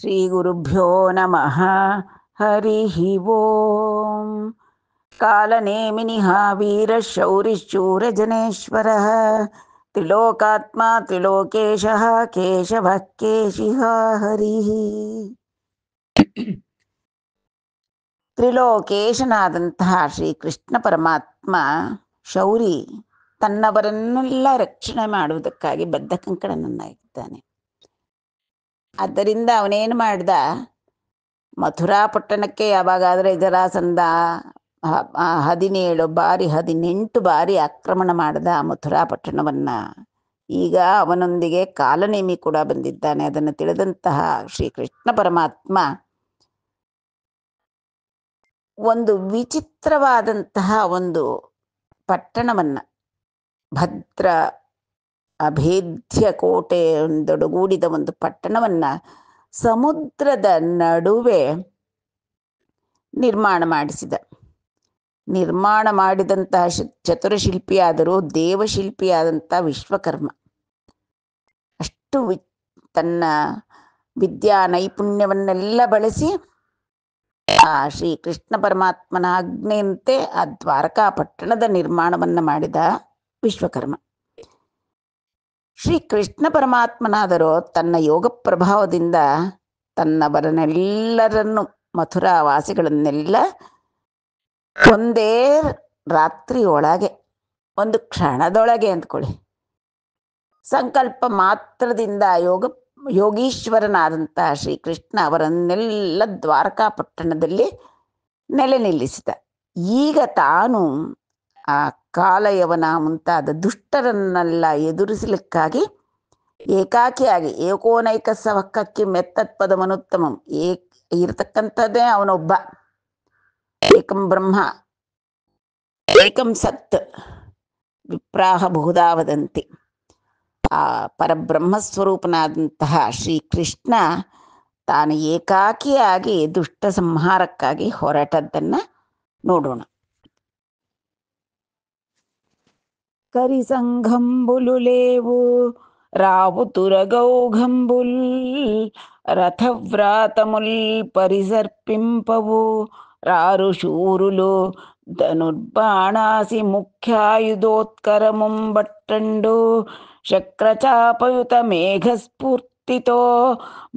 ಶ್ರೀಗುರುಭ್ಯೋ ನಮಃ. ಹರಿ ಓಂ. ಕಾಲನೇಮಿನಿಃ ವೀರಶೌರಿಶ್ಚೂರಜನೇಶ್ವರಃ ತ್ರಿಲೋಕಾತ್ಮ ತ್ರಿಲೋಕೇಶಃ ಕೇಶವಃ ಕೇಶಿಃ ಹರಿಃ. ತ್ರಿಲೋಕೇಶನಾದಂತಹ ಶ್ರೀಕೃಷ್ಣ ಪರಮಾತ್ಮ ಶೌರಿ ತನ್ನವರನ್ನೆಲ್ಲ ರಕ್ಷಣೆ ಮಾಡುವುದಕ್ಕಾಗಿ ಬದ್ಧ ಕಂಕಣನನ್ನಾಗಿದ್ದಾನೆ. ಆದ್ದರಿಂದ ಅವನೇನು ಮಾಡ್ದ, ಮಥುರಾ ಪಟ್ಟಣಕ್ಕೆ ಯಾವಾಗಾದರೆ ಜರಾಸಂಧ 18 ಬಾರಿ ಆಕ್ರಮಣ ಮಾಡಿದ ಮಥುರಾ ಪಟ್ಟಣವನ್ನ. ಈಗ ಅವನೊಂದಿಗೆ ಕಾಲನೇಮಿ ಕೂಡ ಬಂದಿದ್ದಾನೆ. ಅದನ್ನು ತಿಳಿದಂತಹ ಶ್ರೀಕೃಷ್ಣ ಪರಮಾತ್ಮ ಒಂದು ವಿಚಿತ್ರವಾದಂತಹ ಒಂದು ಪಟ್ಟಣವನ್ನ, ಭದ್ರ ಅಭೇದ್ಯ ಕೋಟೆಯೊಂದೊಡಗೂಡಿದ ಒಂದು ಪಟ್ಟಣವನ್ನ ಸಮುದ್ರದ ನಡುವೆ ನಿರ್ಮಾಣ ಮಾಡಿಸಿದ. ನಿರ್ಮಾಣ ಮಾಡಿದಂತಹ ಚತುರಶಿಲ್ಪಿಯಾದರೂ ದೇವಶಿಲ್ಪಿಯಾದಂತಹ ವಿಶ್ವಕರ್ಮ ಅಷ್ಟು ತನ್ನ ವಿದ್ಯಾ ನೈಪುಣ್ಯವನ್ನೆಲ್ಲ ಬಳಸಿ ಆ ಶ್ರೀಕೃಷ್ಣ ಪರಮಾತ್ಮನ ಆಜ್ಞೆಯಂತೆ ಆ ದ್ವಾರಕಾ ಪಟ್ಟಣದ ನಿರ್ಮಾಣವನ್ನ ಮಾಡಿದ ವಿಶ್ವಕರ್ಮ. ಶ್ರೀಕೃಷ್ಣ ಪರಮಾತ್ಮನಾದರೂ ತನ್ನ ಯೋಗ ಪ್ರಭಾವದಿಂದ ತನ್ನವರನ್ನೆಲ್ಲರನ್ನು, ಮಥುರಾ ವಾಸಿಗಳನ್ನೆಲ್ಲ ಒಂದೇ ರಾತ್ರಿಯೊಳಗೆ, ಒಂದು ಕ್ಷಣದೊಳಗೆ ಅಂದ್ಕೊಳ್ಳಿ, ಸಂಕಲ್ಪ ಮಾತ್ರದಿಂದ ಯೋಗೀಶ್ವರನಾದಂತಹ ಶ್ರೀಕೃಷ್ಣ ಅವರನ್ನೆಲ್ಲ ದ್ವಾರಕಾ ಪಟ್ಟಣದಲ್ಲಿ ನೆಲೆ ನಿಲ್ಲಿಸಿದ. ಈಗ ತಾನು ಆ ಕಾಲಯವನ ಮುಂತಾದ ದುಷ್ಟರನ್ನೆಲ್ಲ ಎದುರಿಸಲಿಕ್ಕಾಗಿ ಏಕಾಕಿಯಾಗಿ, ಏಕೋನೈಕ ಸವಕ್ಕಕ್ಕೆ ಮೆತ್ತತ್ಪದ ಮನುತ್ತಮಂ, ಇರತಕ್ಕಂಥದ್ದೇ ಅವನೊಬ್ಬ, ಏಕಂ ಬ್ರಹ್ಮ ಏಕಂ ಸತ್ ವಿಪ್ರಾಹ ಬಹುಧಾ ವದಂತಿ. ಆ ಪರಬ್ರಹ್ಮಸ್ವರೂಪನಾದಂತಹ ಶ್ರೀಕೃಷ್ಣ ತಾನು ಏಕಾಕಿಯಾಗಿ ದುಷ್ಟ ಸಂಹಾರಕ್ಕಾಗಿ ಹೊರಟದ್ದನ್ನ ನೋಡೋಣ. ಕರಿಸಂಘಂಬುಲುಲೇವು ರಾವು ತುರಗೌಘಂಬುಲ್ ರಥವ್ರಾತಮುಲ್ ಪರಿಸರ್ಪಿಂಪವು ರಾರು ಶೂರುಲು ಧನುರ್ಬಾಣಾಸಿ ಮುಖ್ಯಾಯುಧೋತ್ಕರಮುಂಬಟ್ಟಂಡು ಶಕ್ರಚಾಪಯುತ ಮೇಘಸ್ಫೂರ್ತಿತೋ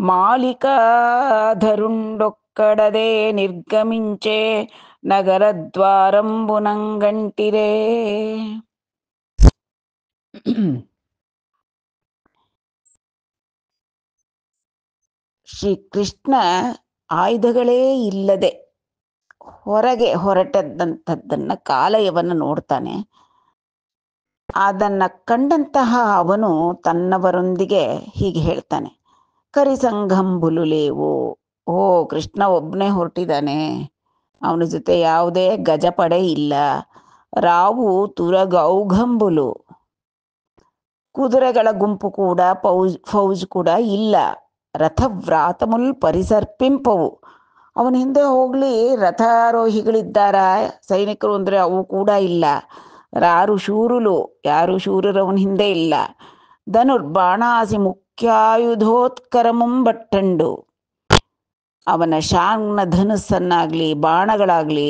ಮಾಲಿಕಾಧರುಂಡೊಕ್ಕಡದೆ ನಿರ್ಗಮಿಂಚೆ ನಗರದ್ವಾರಂಬುನಂಗಂಟಿರೇ. ಶ್ರೀಕೃಷ್ಣ ಆಯುಧಗಳೇ ಇಲ್ಲದೆ ಹೊರಗೆ ಹೊರಟದ್ದಂಥದ್ದನ್ನ ಕಾಲಯವನ್ನ ನೋಡ್ತಾನೆ. ಅದನ್ನ ಕಂಡಂತಹ ಅವನು ತನ್ನವರೊಂದಿಗೆ ಹೀಗೆ ಹೇಳ್ತಾನೆ, ಕರಿಸಂಘಂಬುಲುಲೇವು. ಓ, ಕೃಷ್ಣ ಒಬ್ಬನೇ ಹೊರಟಿದ್ದಾನೆ, ಅವನ ಜೊತೆ ಯಾವುದೇ ಗಜಪಡೆ ಇಲ್ಲ. ರಾವು ತುರಗೌಘಂಬುಲು, ಕುದುರೆಗಳ ಗುಂಪು ಕೂಡ ಫೌಜ್ ಕೂಡ ಇಲ್ಲ. ರಥವ್ರಾತಮುಲ್ ಪರಿಸರ್ಪಿಂಪವು, ಅವನ ಹಿಂದೆ ಹೋಗ್ಲಿ ರಥಾರೋಹಿಗಳಿದ್ದಾರ, ಸೈನಿಕರು ಅಂದ್ರೆ ಅವು ಕೂಡ ಇಲ್ಲ. ರಾರು ಶೂರುಲು, ಯಾರು ಶೂರರು ಅವನ ಹಿಂದೆ ಇಲ್ಲ. ಧನುರ್ಬಾಣಾಸಿ ಮುಖ್ಯಾಯುಧೋತ್ಕರಮುಂಬಟ್ಟಂಡು, ಅವನ ಶಾಂಗ್ನ ಧನುಸ್ಸನ್ನಾಗ್ಲಿ, ಬಾಣಗಳಾಗ್ಲಿ,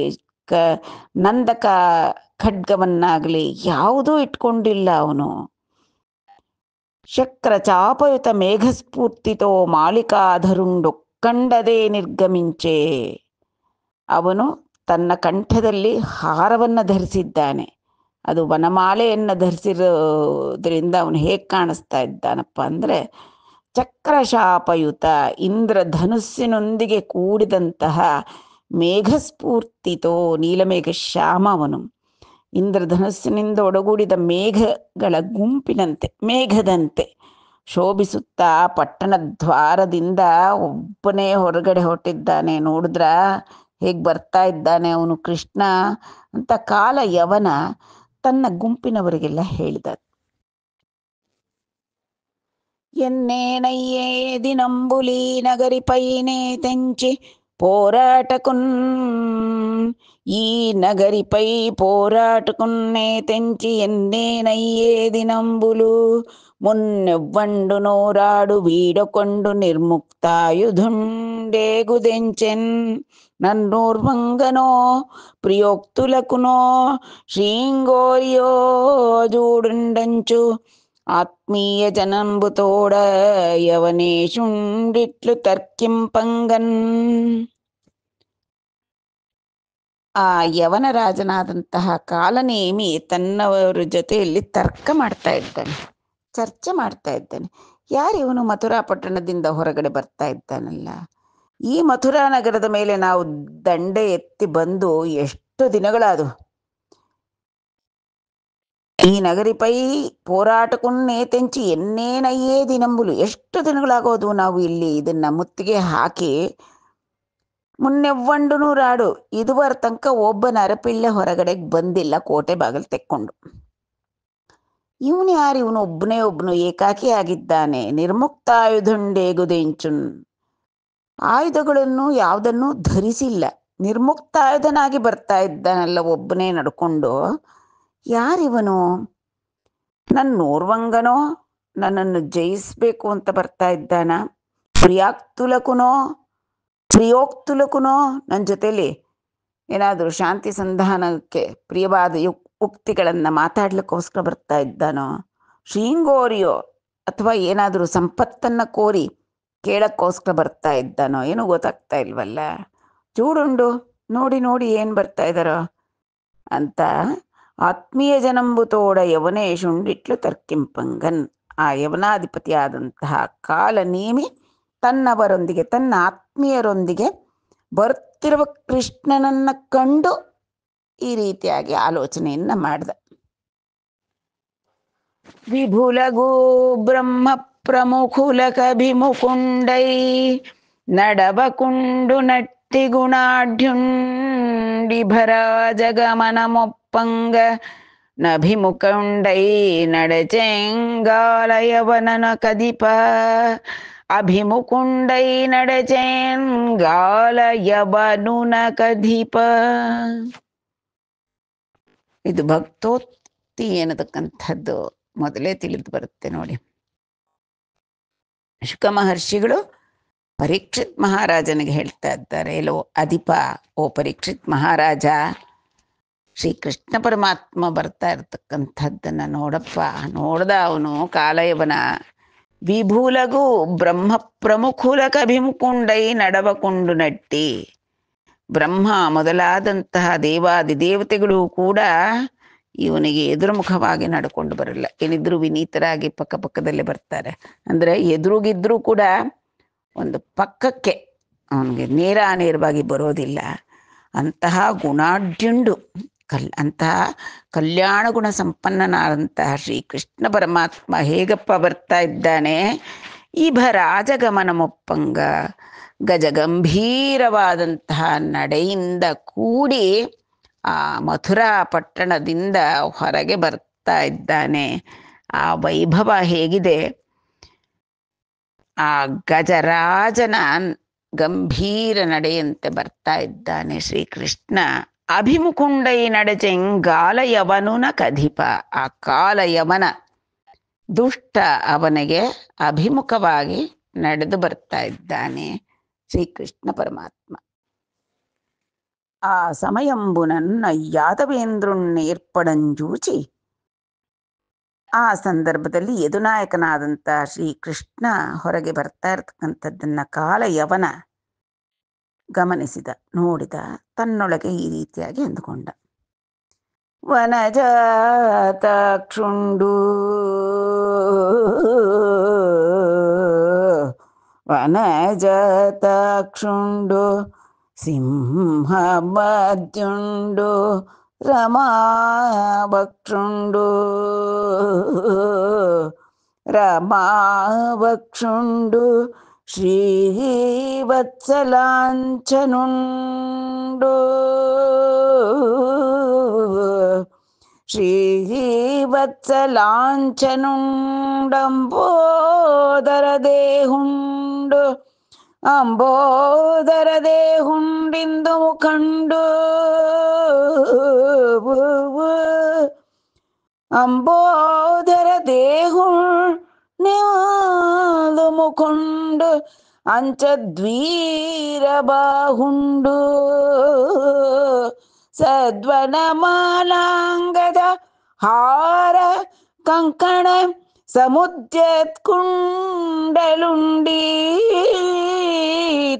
ನಂದಕ ಖಡ್ಗವನ್ನಾಗ್ಲಿ ಯಾವುದೂ ಇಟ್ಕೊಂಡಿಲ್ಲ ಅವನು. ಶಕ್ರ ಚಾಪಯುತ ಮೇಘಸ್ಫೂರ್ತಿತೋ ಮಾಲಿಕಾಧರುಂಡು ಕಂಡದೇ ನಿರ್ಗಮಿಂಚೆ, ಅವನು ತನ್ನ ಕಂಠದಲ್ಲಿ ಹಾರವನ್ನು ಧರಿಸಿದ್ದಾನೆ. ಅದು ವನಮಾಲೆಯನ್ನು ಧರಿಸಿರೋದ್ರಿಂದ ಅವನು ಹೇಗೆ ಕಾಣಿಸ್ತಾ ಇದ್ದಾನಪ್ಪ ಅಂದರೆ, ಚಕ್ರಶಾಪಯುತ, ಇಂದ್ರಧನುಸ್ಸಿನೊಂದಿಗೆ ಕೂಡಿದಂತಹ ಮೇಘಸ್ಫೂರ್ತಿತೋ, ನೀಲಮೇಘ ಶ್ಯಾಮ ಅವನು. ಇಂದ್ರಧನುಸ್ಸಿನಿಂದ ಒಡಗೂಡಿದ ಮೇಘಗಳ ಗುಂಪಿನಂತೆ, ಮೇಘದಂತೆ ಶೋಭಿಸುತ್ತಾ ಪಟ್ಟಣ ದ್ವಾರದಿಂದ ಒಬ್ಬನೇ ಹೊರಗಡೆ ಹೊರಟಿದ್ದಾನೆ. ನೋಡಿದ್ರ ಹೇಗೆ ಬರ್ತಾ ಇದ್ದಾನೆ ಅವನು ಕೃಷ್ಣ ಅಂತ ಕಾಲಯವನ ತನ್ನ ಗುಂಪಿನವರಿಗೆಲ್ಲ ಹೇಳಿದ. ಎನ್ನೇನಯ್ಯೇ ದಿನಂಬುಲಿ ನಗರಿ ಪೈನೇ ತೆಂಚಿ పోరాటకున్, ఈ నగరిపై పోరాటకున్నే తెంచి ఎన్నేనయ్యే దినంబులు మున్నెవ్వండు నోరాడు వీడకొండు నిర్ముక్తాయుధుండేగుదెంచెన్ నన్నూర్వంగనో ప్రియోక్తులకునో శ్రీంగోర్యో జూడుండంచు ఆత్మీయ జనంబుతోడ ಯವನೇಶುಂಡಿಟ್ಲು తర్కింపంగన్. ಆ ಯವನರಾಜನಾದಂತಹ ಕಾಲನೇಮಿ ತನ್ನವರ ಜೊತೆಯಲ್ಲಿ ತರ್ಕ ಮಾಡ್ತಾ ಇದ್ದಾನೆ, ಚರ್ಚೆ ಮಾಡ್ತಾ ಇದ್ದಾನೆ. ಯಾರಿವನು ಮಥುರಾ ಪಟ್ಟಣದಿಂದ ಹೊರಗಡೆ ಬರ್ತಾ ಇದ್ದಾನಲ್ಲ, ಈ ಮಥುರಾ ನಗರದ ಮೇಲೆ ನಾವು ದಂಡೆ ಎತ್ತಿ ಬಂದು ಎಷ್ಟು ದಿನಗಳಾದು. ఈ నగరిపై పోరాటకున్నే తెంచి ఎన్నేనయ్యే దినంబులు, ಎಷ್ಟು ದಿನಗಳಾಗೋದು ನಾವು ಇಲ್ಲಿ ಇದನ್ನ ಮುತ್ತಿಗೆ ಹಾಕಿ. ಮುನ್ನೆವ್ವಂಡುನು ರಾಡು, ಇದುವರ ತನಕ ಒಬ್ಬ ನರಪಿಳ್ಳೆ ಹೊರಗಡೆಗೆ ಬಂದಿಲ್ಲ ಕೋಟೆ ಬಾಗಿಲು ತೆಕ್ಕೊಂಡು. ಇವನು ಯಾರು? ಇವನು ಒಬ್ಬನು ಏಕಾಕಿ ಆಗಿದ್ದಾನೆ. ನಿರ್ಮುಕ್ತಾಯುಧುಂಡೇಗುದೆಂಚುನ್, ಆಯುಧಗಳನ್ನು ಯಾವುದನ್ನು ಧರಿಸಿಲ್ಲ, ನಿರ್ಮುಕ್ತಾಯುಧನಾಗಿ ಬರ್ತಾ ಇದ್ದಾನಲ್ಲ ಒಬ್ಬನೇ ನಡ್ಕೊಂಡು. ಯಾರಿವನು? ನನ್ನೋರ್ವಂಗನೋ, ನನ್ನನ್ನು ಜಯಿಸ್ಬೇಕು ಅಂತ ಬರ್ತಾ ಇದ್ದಾನ? ಪ್ರಿಯೋಕ್ತುಲಕುನೋ, ನನ್ನ ಜೊತೆಲಿ ಏನಾದರೂ ಶಾಂತಿ ಸಂಧಾನಕ್ಕೆ ಪ್ರಿಯವಾದ ಉಕ್ತಿಗಳನ್ನು ಮಾತಾಡ್ಲಿಕ್ಕೋಸ್ಕರ ಬರ್ತಾ ಇದ್ದಾನೋ? ಶ್ರೀಂಗೋರಿಯೋ, ಅಥವಾ ಏನಾದರೂ ಸಂಪತ್ತನ್ನು ಕೋರಿ ಕೇಳಕ್ಕೋಸ್ಕರ ಬರ್ತಾ ಇದ್ದಾನೋ? ಏನೂ ಗೊತ್ತಾಗ್ತಾ ಇಲ್ವಲ್ಲ. ಚೂಡುಂಡು ನೋಡಿ ಏನು ಬರ್ತಾ ಇದ್ದಾರೋ ಅಂತ ಆತ್ಮೀಯ ಜನಂಬುತೋಡ ಯವನೇಶುಂಡಿಟ್ಲು ತರ್ಕಿಂಪಂಗನ್. ಆ ಯವನಾಧಿಪತಿಯಾದಂತಹ ಕಾಲನೇಮಿ ತನ್ನವರೊಂದಿಗೆ, ತನ್ನ ಆತ್ಮೀಯರೊಂದಿಗೆ ಬರುತ್ತಿರುವ ಕೃಷ್ಣನನ್ನ ಕಂಡು ಈ ರೀತಿಯಾಗಿ ಆಲೋಚನೆಯನ್ನ ಮಾಡಿದ. ವಿಭುಲಗೂ ಬ್ರಹ್ಮ ಪ್ರಮುಖುಲಕಭಿಮುಕುಂಡೈ ನಡವಕುಂಡು ನಟ್ಟಿ ಗುಣಾಢ್ಯುಂಡಿಭರಾಜಗಮನಮೊಪ್ಪಂಗ ನಭಿಮುಕುಂಡೈ ನಡಚೆಂಗಾಲಯವನನ ಕದಿಪ ಅಭಿಮುಕುಂಡೈ ನಡಚೆಂಗಾಲಯವನುನ ಕದಿಪ. ಇದು ಭಕ್ತೋಕ್ತಿ ಏನತಕ್ಕಂಥದ್ದು ಮೊದಲೇ ತಿಳಿದು ಬರುತ್ತೆ ನೋಡಿ. ಶುಕ ಮಹರ್ಷಿಗಳು ಪರೀಕ್ಷಿತ್ ಮಹಾರಾಜನಿಗೆ ಹೇಳ್ತಾ ಇದ್ದಾರೆ, ಎಲ್ಲೋ ಅಧಿಪ, ಓ ಪರೀಕ್ಷಿತ್ ಮಹಾರಾಜ, ಶ್ರೀಕೃಷ್ಣ ಪರಮಾತ್ಮ ಬರ್ತಾ ಇರ್ತಕ್ಕಂಥದ್ದನ್ನ ನೋಡಪ್ಪ. ನೋಡ್ದ ಅವನು ಕಾಲಯವನ. ವಿಭುಲಗೂ ಬ್ರಹ್ಮ ಪ್ರಮುಖುಲಕ ಅಭಿಮುಕುಂಡೈ ನಡವಕೊಂಡು ನಟ್ಟಿ. ಬ್ರಹ್ಮ ಮೊದಲಾದಂತಹ ದೇವಾದಿ ದೇವತೆಗಳು ಕೂಡ ಇವನಿಗೆ ಎದುರುಮುಖವಾಗಿ ನಡ್ಕೊಂಡು ಬರಲ್ಲ. ಏನಿದ್ರು ವಿನೀತರಾಗಿ ಪಕ್ಕದಲ್ಲೇ ಬರ್ತಾರೆ. ಅಂದರೆ ಎದುರುಗಿದ್ರೂ ಕೂಡ ಒಂದು ಪಕ್ಕಕ್ಕೆ ಅವನಿಗೆ ನೇರವಾಗಿ ಬರೋದಿಲ್ಲ. ಅಂತಹ ಗುಣಾಢ್ಯುಂಡು ಅಂತಹ ಕಲ್ಯಾಣ ಗುಣ ಸಂಪನ್ನನಾದಂತಹ ಶ್ರೀಕೃಷ್ಣ ಪರಮಾತ್ಮ ಹೇಗಪ್ಪ ಬರ್ತಾ ಇದ್ದಾನೆ? ಇಭರಾಜಗಮನಮೊಪ್ಪಂಗ, ಗಜಗಂಭೀರವಾದಂತಹ ನಡೆಯಿಂದ ಕೂಡಿ ಆ ಮಥುರಾ ಪಟ್ಟಣದಿಂದ ಹೊರಗೆ ಬರ್ತಾ ಇದ್ದಾನೆ. ಆ ವೈಭವ ಹೇಗಿದೆ! ಆ ಗಜರಾಜನ ಗಂಭೀರ ನಡೆಯಂತೆ ಬರ್ತಾ ಇದ್ದಾನೆ ಶ್ರೀಕೃಷ್ಣ. ಅಭಿಮುಕುಂಡೈ ನಡಚೆಂಗಾಲಯವನುನ ಕಧಿಪ. ಆ ಕಾಲಯವನ ದುಷ್ಟ ಅವನಿಗೆ ಅಭಿಮುಖವಾಗಿ ನಡೆದು ಬರ್ತಾ ಇದ್ದಾನೆ ಶ್ರೀಕೃಷ್ಣ ಪರಮಾತ್ಮ. ಆ ಸಮಯಂಬುನನ್ನ ಯಾದವೇಂದ್ರನ್ನೇರ್ಪಡಂಜೂಚಿ, ಆ ಸಂದರ್ಭದಲ್ಲಿ ಯದುನಾಯಕನಾದಂಥ ಶ್ರೀಕೃಷ್ಣ ಹೊರಗೆ ಬರ್ತಾ ಇರ್ತಕ್ಕಂಥದ್ದನ್ನ ಕಾಲಯವನ ಗಮನಿಸಿದ, ನೋಡಿದ. ತನ್ನೊಳಗೆ ಈ ರೀತಿಯಾಗಿ ಅಂದುಕೊಂಡ, ವನಜಾತಕ್ಷುಂಡು ವನಜಾತಕ್ಷುಂಡು ಸಿಂಹಮದ್ಯುಂಡು ರಮಾವಕ್ಷುಂಡು ರಮಾವಕ್ಷುಂಡು ಶ್ರೀವತ್ಸಲಾಂಛನುಂಡು ಶ್ರೀವತ್ಸಲಾಂಛನುಂಡಂಬೋದರ ದೇಹುಂಡು ಅಂಬೋದರ ದೇಹುಂಡಿಂದು ಮುಖಂಡು ಅಂಬೋದರ ದೇಹು ನ್ಯಾದು ಮುಖುಂಡು ಅಂಚದ್ವೀರ ಬಾಹುಂಡು ಸದ್ವನ ಮಾಲಾಂಗದ ಹಾರ ಕಂಕಣ ಸಮುದ್ಯತ್ ಕುಂಡಲುಂಡಿ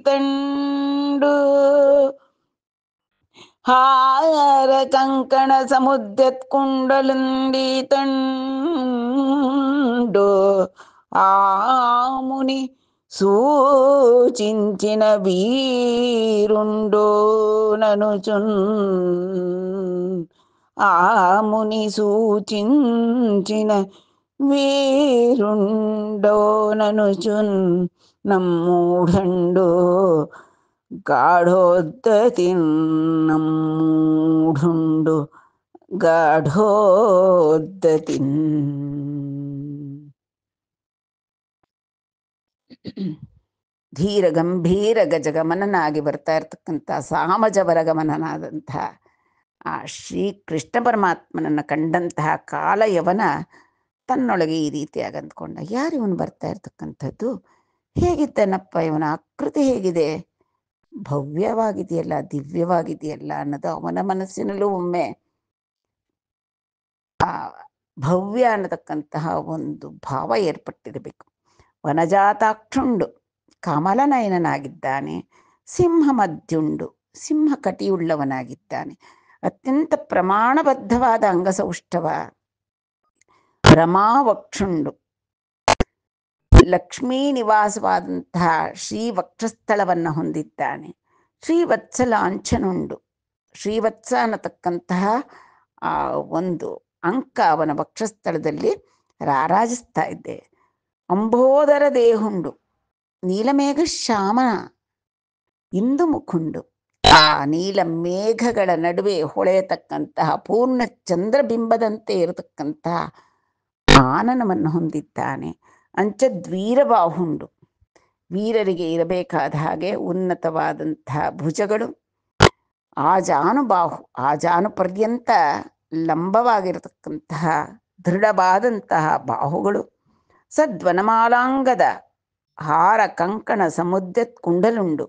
ತಂಡು ಹಾರ ಕಂಕಣ ಸಮುದ್ಯತ್ ಕುಂಡಲುಂಡಿ ತಂಡು ಆ ಮುನಿ సూచించిన వీరుండో ననుచున్ ఆ ముని సూచించిన వీరుండో ననుచున్ నమ్మూఢండో గాఢోద్ధతిన్ నమ్మూఢుండు ಗಾಢೋದ್ದತಿನ್. ಧೀರ ಗಂಭೀರ ಗಜಗಮನನಾಗಿ ಬರ್ತಾ ಇರ್ತಕ್ಕಂಥ ಸಾಮಜವರ ಗಮನನಾದಂಥ ಆ ಶ್ರೀ ಕೃಷ್ಣ ಪರಮಾತ್ಮನನ್ನು ಕಂಡಂತಹ ಕಾಲಯವನ ತನ್ನೊಳಗೆ ಈ ರೀತಿಯಾಗಿ ಅಂದ್ಕೊಂಡ, ಯಾರು ಇವನು ಬರ್ತಾ ಇರ್ತಕ್ಕಂಥದ್ದು, ಹೇಗಿದ್ದಾನಪ್ಪ ಇವನ ಆಕೃತಿ ಹೇಗಿದೆ, ಭವ್ಯವಾಗಿದೆಯಲ್ಲ, ದಿವ್ಯವಾಗಿದೆಯಲ್ಲ ಅನ್ನೋದು ಅವನ ಮನಸ್ಸಿನಲ್ಲೂ ಒಮ್ಮೆ ಆ ಭವ್ಯ ಅನ್ನತಕ್ಕಂತಹ ಒಂದು ಭಾವ ಏರ್ಪಟ್ಟಿರಬೇಕು. ವನಜಾತಾಕ್ಷುಂಡು ಕಮಲನಯನನಾಗಿದ್ದಾನೆ, ಸಿಂಹ ಮಧ್ಯುಂಡು ಸಿಂಹ ಕಟಿಯುಳ್ಳವನಾಗಿದ್ದಾನೆ, ಅತ್ಯಂತ ಪ್ರಮಾಣಬದ್ಧವಾದ ಅಂಗಸೌಷ್ಠವ, ರಮಾವಕ್ಷುಂಡು ಲಕ್ಷ್ಮೀ ನಿವಾಸವಾದಂತಹ ಶ್ರೀ ವಕ್ಷಸ್ಥಳವನ್ನು ಹೊಂದಿದ್ದಾನೆ, ಶ್ರೀವತ್ಸಲಾಂಛನುಂಡು ಶ್ರೀವತ್ಸ ಅನ್ನತಕ್ಕಂತಹ ಆ ಒಂದು ಅಂಕ ಅವನ ವಕ್ಷಸ್ಥಳದಲ್ಲಿ ರಾರಾಜಿಸ್ತಾ ಇದ್ದೆ. ಅಂಬೋದರ ದೇಹುಂಡು ನೀಲಮೇಘ ಶ್ಯಾಮ ಇಂದು ಮುಖುಂಡು ಆ ನೀಲ ಮೇಘಗಳ ನಡುವೆ ಹೊಳೆಯತಕ್ಕಂತಹ ಪೂರ್ಣ ಚಂದ್ರಬಿಂಬದಂತೆ ಇರತಕ್ಕಂತಹ ಆನನವನ್ನು ಹೊಂದಿದ್ದಾನೆ. ಅಂಚದ್ವೀರಬಾಹುಂಡು ವೀರರಿಗೆ ಇರಬೇಕಾದ ಹಾಗೆ ಉನ್ನತವಾದಂತಹ ಭುಜಗಳು, ಆಜಾನುಬಾಹು ಆಜಾನು ಪರ್ಯಂತ ಲಂಬವಾಗಿರತಕ್ಕಂತಹ ದೃಢವಾದಂತಹ ಬಾಹುಗಳು, ಸದ್ವನಮಾಲಾಂಗದ ಹಾರ ಕಂಕಣ ಸಮುದ್ಯತ್ ಕುಂಡಲುಂಡು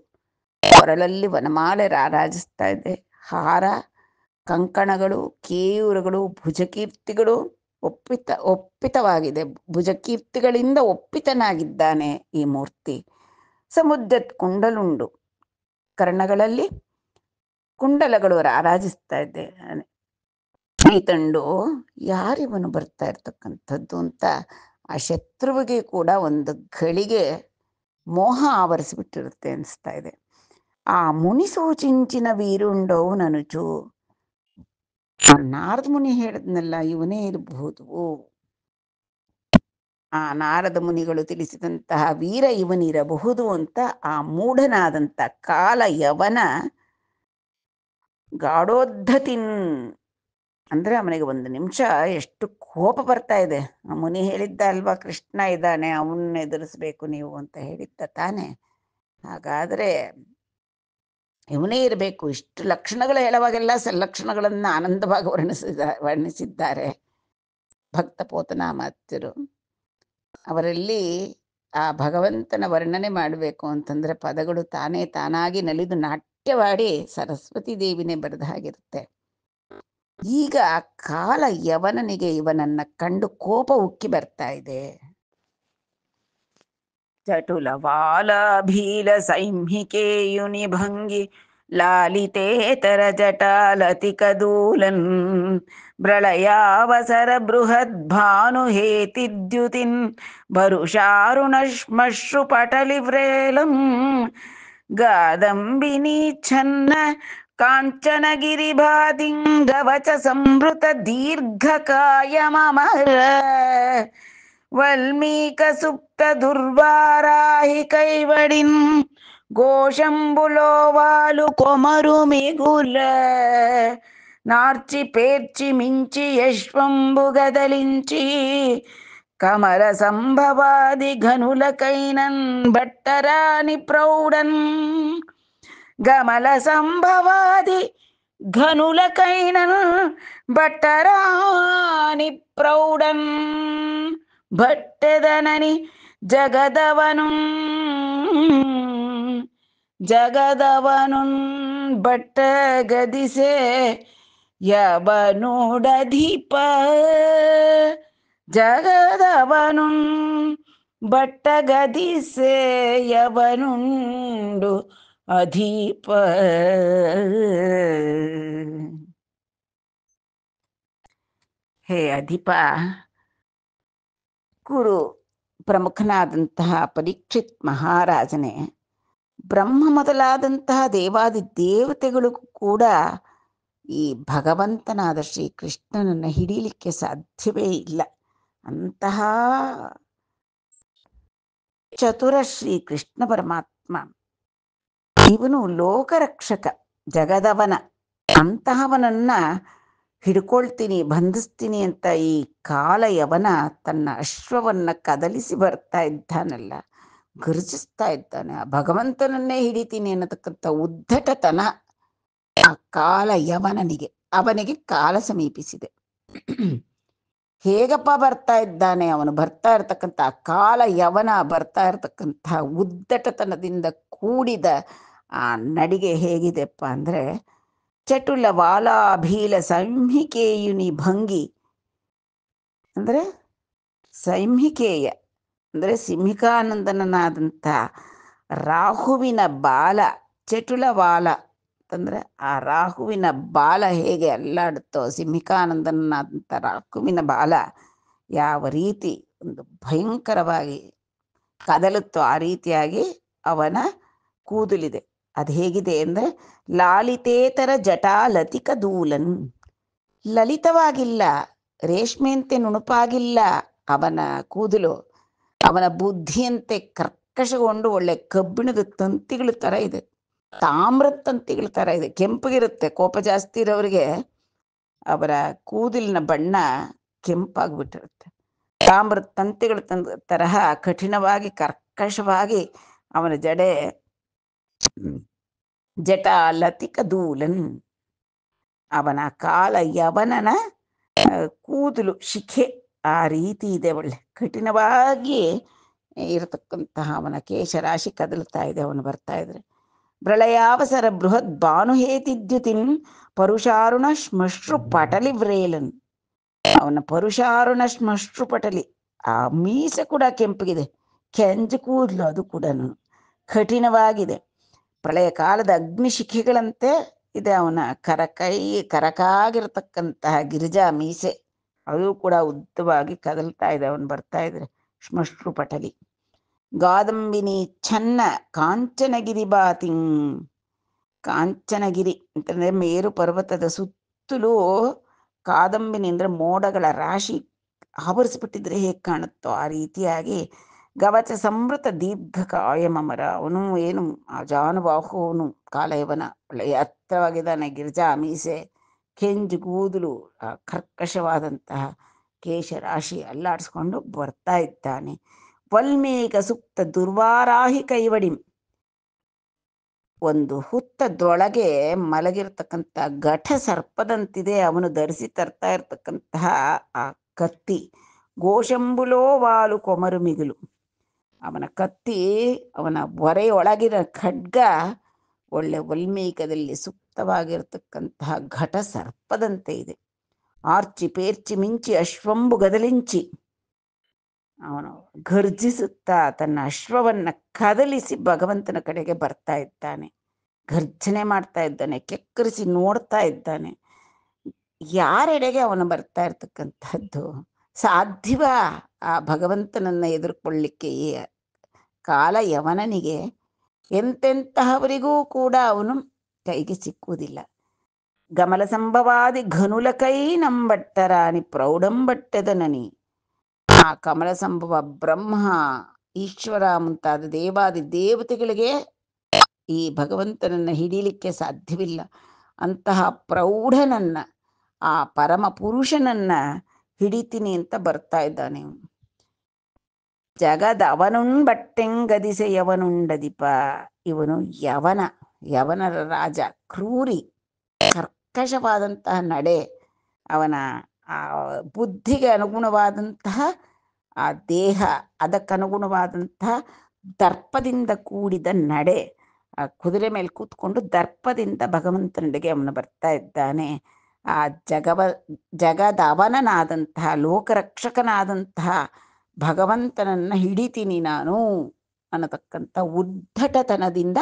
ಕೊರಳಲ್ಲಿ ವನಮಾಲೆ ರಾರಾಜಿಸ್ತಾ ಇದೆ, ಹಾರ ಕಂಕಣಗಳು ಕೇಯೂರಗಳು ಭುಜಕೀರ್ತಿಗಳು ಒಪ್ಪಿತವಾಗಿದೆ, ಭುಜಕೀರ್ತಿಗಳಿಂದ ಒಪ್ಪಿತನಾಗಿದ್ದಾನೆ ಈ ಮೂರ್ತಿ. ಸಮುದ್ಯತ್ ಕುಂಡಲುಂಡು ಕರ್ಣಗಳಲ್ಲಿ ಕುಂಡಲಗಳು ರಾರಾಜಿಸ್ತಾ ಇದೆ. ಈ ತಂಡು ಯಾರಿವನು ಬರ್ತಾ ಇರ್ತಕ್ಕಂಥದ್ದು ಅಂತ ಆ ಶತ್ರುವಿಗೆ ಕೂಡ ಒಂದು ಗಳಿಗೆ ಮೋಹ ಆವರಿಸಿಬಿಟ್ಟಿರುತ್ತೆ ಅನಿಸ್ತಾ ಇದೆ. ಆ ಮುನಿ ಸೂಚಿಂಚಿನ ವೀರುಂಡೋ ನನುಜು, ಆ ನಾರದ ಮುನಿ ಹೇಳಿದ್ನಲ್ಲ ಇವನೇ ಇರಬಹುದು, ಆ ನಾರದ ಮುನಿಗಳು ತಿಳಿಸಿದಂತಹ ವೀರ ಇವನಿರಬಹುದು ಅಂತ ಆ ಮೂಢನಾದಂಥ ಕಾಲ ಯವನ ಗಾಢೋದ್ಧತಿನ್ ಅಂದ್ರೆ ಅವನಿಗೆ ಒಂದು ನಿಮಿಷ ಎಷ್ಟು ಕೋಪ ಬರ್ತಾ ಇದೆ. ಆ ಮುನಿ ಹೇಳಿದ್ದ ಅಲ್ವಾ, ಕೃಷ್ಣ ಇದ್ದಾನೆ ಅವನ್ನ ಎದುರಿಸ್ಬೇಕು ನೀವು ಅಂತ ಹೇಳಿದ್ದ ತಾನೆ, ಹಾಗಾದ್ರೆ ಇವನೇ ಇರಬೇಕು. ಇಷ್ಟು ಲಕ್ಷಣಗಳು ಹೇಳುವಾಗೆಲ್ಲ ಸಲ್ಲಕ್ಷಣಗಳನ್ನು ಆನಂದವಾಗಿ ವರ್ಣಿಸಿದ್ದಾರೆ ಭಕ್ತ ಪೋತನಾಮಾತ್ಯರು. ಅವರಲ್ಲಿ ಆ ಭಗವಂತನ ವರ್ಣನೆ ಮಾಡಬೇಕು ಅಂತಂದ್ರೆ ಪದಗಳು ತಾನಾಗಿ ನಲಿದು ನಾಟ್ಯವಾಡಿ ಸರಸ್ವತಿ ದೇವಿನೇ ಬರೆದ ಹಾಗಿರುತ್ತೆ. ಈಗ ಕಾಲ ಯವನನಿಗೆ ಇವನನ್ನ ಕಂಡು ಕೋಪ ಉಕ್ಕಿ ಬರ್ತಾ ಇದೆ. ಚಟುಲ ವಾಲ ಭೀಲ ಸೈಂಹಿಕೇಯುನಿ ಭಂಗಿ ಲಾಲಿತೇತರ ಜಟಾಲತಿಕದೂಲನ್ ಪ್ರಳಯಾವಸರ ಬೃಹದ್ ಭಾನು ಹೇತಿದ್ಯುತಿನ್ ಭರುಷಾರುಣಶ್ಮಶ್ರು ಪಟಲಿ ವ್ರೇಲಂ ಗಾದಂಬಿನಿ ಛನ್ನ ಕಾಂಚನಗಿರಿಭಾದಿಂಗವಚ ಸಂವೃತ ದೀರ್ಘಕಾಯ ಮಮರ ವಲ್ಮೀಕ ಸುಪ್ತ ದುರ್ವಾರಾಹಿ ಕೈವಡಿನ್ ఘోషంబులోవాలు కొమరు మిగుల నార్చి పేర్చి మించి యశ్వంబు గదలించి కమల సంభవాది ఘనులకైనన్ భట్టరాని ప్రౌఢన్ గమల సంభవాది ఘనులకైనన్ భట్టరాని ప్రౌఢన్ ಭಟ್ಟೆದನನಿ ಜಗದವನು ಜಗದವನುನ್ ಬಟ್ಟ ಗದಿಸೆ ಯವನುಡಧಿಪ ಜಗದವನುನ್ ಬಟ್ಟ ಗದಿಸೆ ಯವನುಂಡು ಅಧೀಪ. ಹೇ ಅಧಿಪ, ಕುರು ಪ್ರಮುಖನಾದಂತಹ ಪರೀಕ್ಷಿತ್ ಮಹಾರಾಜನೇ, ಬ್ರಹ್ಮ ಮೊದಲಾದಂತಹ ದೇವಾದಿ ದೇವತೆಗಳಿಗೂ ಕೂಡ ಈ ಭಗವಂತನಾದ ಶ್ರೀಕೃಷ್ಣನನ್ನು ಹಿಡೀಲಿಕ್ಕೆ ಸಾಧ್ಯವೇ ಇಲ್ಲ. ಅಂತಹ ಚತುರ ಶ್ರೀಕೃಷ್ಣ ಪರಮಾತ್ಮ ಇವನು ಲೋಕರಕ್ಷಕ, ಜಗದವನ. ಅಂತಹವನನ್ನ ಹಿಡ್ಕೊಳ್ತೀನಿ, ಬಂಧಿಸ್ತೀನಿ ಅಂತ ಈ ಕಾಲಯವನ ತನ್ನ ಅಶ್ವವನ್ನ ಕದಲಿಸಿ ಬರ್ತಾ ಇದ್ದಾನಲ್ಲ, ಗರ್ಜಿಸ್ತಾ ಇದ್ದಾನೆ. ಆ ಭಗವಂತನನ್ನೇ ಹಿಡಿತೀನಿ ಅನ್ನತಕ್ಕಂಥ ಉದ್ದಟತನ ಆ ಕಾಲಯವನಿಗೆ. ಅವನಿಗೆ ಕಾಲ ಸಮೀಪಿಸಿದೆ. ಹೇಗಪ್ಪ ಬರ್ತಾ ಇದ್ದಾನೆ ಅವನು? ಬರ್ತಾ ಇರ್ತಕ್ಕಂಥ ಕಾಲಯವನ ಬರ್ತಾ ಇರ್ತಕ್ಕಂಥ ಉದ್ದಟತನದಿಂದ ಕೂಡಿದ ಆ ನಡಿಗೆ ಹೇಗಿದೆಪ್ಪ ಅಂದ್ರೆ, ಚಟುಲ ವಾಲಾಭೀಲ ಸಂಹಿಕೆಯುನಿ ಭಂಗಿ ಅಂದ್ರೆ ಸಂಹಿಕೆಯ ಅಂದ್ರೆ ಸಿಂಹಿಕಾನಂದನಾದಂಥ ರಾಹುವಿನ ಬಾಲ. ಚಟುಲ ವಾಲ ಅಂತಂದ್ರೆ ಆ ರಾಹುವಿನ ಬಾಲ ಹೇಗೆ ಅಲ್ಲಾಡುತ್ತೋ, ಸಿಂಹಿಕಾನಂದನಾದಂಥ ರಾಹುವಿನ ಬಾಲ ಯಾವ ರೀತಿ ಒಂದು ಭಯಂಕರವಾಗಿ ಕದಲುತ್ತೋ ಆ ರೀತಿಯಾಗಿ ಅವನ ಕೂದಲಿದೆ. ಅದು ಹೇಗಿದೆ ಅಂದರೆ, ಲಾಲಿತೇತರ ಜಟಾ ಲತಿಕ ದೂಲನ್. ಲಲಿತವಾಗಿಲ್ಲ, ರೇಷ್ಮೆಯಂತೆ ನುಣುಪಾಗಿಲ್ಲ ಅವನ ಕೂದಲು. ಅವನ ಬುದ್ಧಿಯಂತೆ ಕರ್ಕಶಗೊಂಡು ಒಳ್ಳೆ ಕಬ್ಬಿಣದ ತಂತಿಗಳ ಥರ ಇದೆ, ತಾಮ್ರದ ತಂತಿಗಳ ಥರ ಇದೆ. ಕೆಂಪಗಿರುತ್ತೆ. ಕೋಪ ಜಾಸ್ತಿ ಇರೋರಿಗೆ ಅವರ ಕೂದಲಿನ ಬಣ್ಣ ಕೆಂಪಾಗ್ಬಿಟ್ಟಿರುತ್ತೆ. ತಾಮ್ರದ ತಂತಿಗಳ ತರಹ ಕಠಿಣವಾಗಿ ಕರ್ಕಶವಾಗಿ ಅವನ ಜಟ ಲತಿಕ ದೂಲನ್. ಅವನ ಕಾಲ ಯವನನ ಕೂದಲು ಶಿಖೆ ಆ ರೀತಿ ಇದೆ, ಒಳ್ಳೆ ಕಠಿಣವಾಗಿ ಇರತಕ್ಕಂತಹ ಅವನ ಕೇಶರಾಶಿ ಕದಲ್ತಾ ಇದೆ ಅವನು ಬರ್ತಾ ಇದ್ರೆ. ಪ್ರಳಯಾವಸರ ಬೃಹತ್ ಭಾನುಹೇತಿದ್ಯುತಿನ್ ಪರುಷಾರುಣ ಶ್ಮಶ್ರು ಪಟಲಿ ವ್ರೇಲನ್. ಅವನ ಪರುಷಾರುಣ ಶ್ಮಶ್ರು ಪಟಲಿ, ಆ ಮೀಸೆ ಕೂಡ ಕೆಂಪಗಿದೆ, ಕೆಂಜು ಕೂದಲು ಅದು ಕೂಡ ಕಠಿಣವಾಗಿದೆ. ಪ್ರಳಯ ಕಾಲದ ಅಗ್ನಿಶಿಖೆಗಳಂತೆ ಇದೆ ಅವನ ಕರಕಾಗಿರತಕ್ಕಂತಹ ಗಿರಿಜಾ ಮೀಸೆ, ಅದು ಕೂಡ ಉದ್ದವಾಗಿ ಕದಲ್ತಾ ಇದೆ ಅವನು ಬರ್ತಾ ಇದ್ರೆ. ಶ್ಮಶ್ರು ಪಟಲಿ ಗಾದಂಬಿನಿ ಚನ್ನ ಕಾಂಚನಗಿರಿ ಬಾತಿಂಗ್. ಕಾಂಚನಗಿರಿ ಅಂತಂದ್ರೆ ಮೇರು ಪರ್ವತದ ಸುತ್ತಲೂ ಕಾದಂಬಿನಿ ಅಂದ್ರೆ ಮೋಡಗಳ ರಾಶಿ ಆವರಿಸ್ಬಿಟ್ಟಿದ್ರೆ ಹೇಗೆ ಕಾಣುತ್ತೋ ಆ ರೀತಿಯಾಗಿ ಗವಚ ಸಂವೃತ ದೀರ್ಘಕಾಯ ಮಮರ. ಅವನು ಏನು ಅಜಾನುಬಾಹು, ಅವನು ಕಾಲಯವನ ಒಳ್ಳೆಯ ಎತ್ತರವಾಗಿದ್ದಾನೆ, ಗಿರಿಜಾ ಮೀಸೆ, ಕೆಂಜು ಕೂದಲು, ಕರ್ಕಶವಾದಂತಹ ಕೇಶರಾಶಿ ಅಲ್ಲಾಡಿಸ್ಕೊಂಡು ಬರ್ತಾ ಇದ್ದಾನೆ. ವಲ್ಮೀಕ ಸುಪ್ತ ದುರ್ವಾರಾಹಿ ಕೈವಡಿಂ. ಒಂದು ಹುತ್ತದೊಳಗೆ ಮಲಗಿರ್ತಕ್ಕಂಥ ಘಟ ಸರ್ಪದಂತಿದೆ ಅವನು ಧರಿಸಿ ತರ್ತಾ ಇರ್ತಕ್ಕಂತಹ ಆ ಕತ್ತಿ. ಗೋಶಂಬುಲೋ ವಾಲು ಕೊಮರು ಮಿಗಿಲು. ಅವನ ಕತ್ತಿ, ಅವನ ಹೊರೆಯೊಳಗಿನ ಖಡ್ಗ ಒಳ್ಳೆ ವಲ್ಮೀಕದಲ್ಲಿ ಸುಪ್ತವಾಗಿರ್ತಕ್ಕಂತಹ ಘಟ ಸರ್ಪದಂತೆ ಇದೆ. ಆರ್ಚಿ ಪೇರ್ಚಿ ಮಿಂಚಿ ಅಶ್ವಂಬು ಗದಲಿಂಚಿ. ಅವನು ಗರ್ಜಿಸುತ್ತಾ ತನ್ನ ಅಶ್ವವನ್ನ ಕದಲಿಸಿ ಭಗವಂತನ ಕಡೆಗೆ ಬರ್ತಾ ಇದ್ದಾನೆ. ಗರ್ಜನೆ ಮಾಡ್ತಾ ಇದ್ದಾನೆ, ಕೆಕ್ಕರಿಸಿ ನೋಡ್ತಾ ಇದ್ದಾನೆ. ಯಾರೆಡೆಗೆ ಅವನು ಬರ್ತಾ ಇರ್ತಕ್ಕಂಥದ್ದು? ಸಾಧ್ಯವಾ ಆ ಭಗವಂತನನ್ನ ಎದುರ್ಕೊಳ್ಳಿಕ್ಕೆ ಈ ಕಾಲ ಯವನನಿಗೆ? ಎಂತೆಂತಹವರಿಗೂ ಕೂಡ ಅವನು ಕೈಗೆ ಸಿಕ್ಕುವುದಿಲ್ಲ. ಗಮಲ ಸಂಭವಾದಿ ಘನುಲ ಕೈ ನಂಬಟ್ಟರಾನಿ ಪ್ರೌಢಂಬಟ್ಟೆದನನಿ. ಆ ಕಮಲ ಸಂಭವ ಬ್ರಹ್ಮ, ಈಶ್ವರ ಮುಂತಾದ ದೇವಾದಿ ದೇವತೆಗಳಿಗೆ ಈ ಭಗವಂತನನ್ನ ಹಿಡೀಲಿಕ್ಕೆ ಸಾಧ್ಯವಿಲ್ಲ. ಅಂತಹ ಪ್ರೌಢನನ್ನ, ಆ ಪರಮ ಪುರುಷನನ್ನ ಹಿಡಿತೀನಿ ಅಂತ ಬರ್ತಾ ಇದ್ದಾನೆ. ಜಗದವನುಣ್ ಬಟ್ಟೆಂಗದಿಸೆ ಯವನುಂಡದಿಪ. ಇವನು ಯವನರ ರಾಜ, ಕ್ರೂರಿ, ಕರ್ಕಶವಾದಂತಹ ನಡೆ, ಅವನ ಆ ಬುದ್ಧಿಗೆ ಅನುಗುಣವಾದಂತಹ ಆ ದೇಹ, ಅದಕ್ಕನುಗುಣವಾದಂತಹ ದರ್ಪದಿಂದ ಕೂಡಿದ ನಡೆ. ಆ ಕುದುರೆ ಮೇಲೆ ಕೂತ್ಕೊಂಡು ದರ್ಪದಿಂದ ಭಗವಂತನಿಗೆ ಅವನು ಬರ್ತಾ ಇದ್ದಾನೆ. ಆ ಜಗದವನನಾದಂತಹ ಲೋಕರಕ್ಷಕನಾದಂತಹ ಭಗವಂತನನ್ನ ಹಿಡಿತೀನಿ ನಾನು ಅನ್ನತಕ್ಕಂಥ ಉದ್ಧಟತನದಿಂದ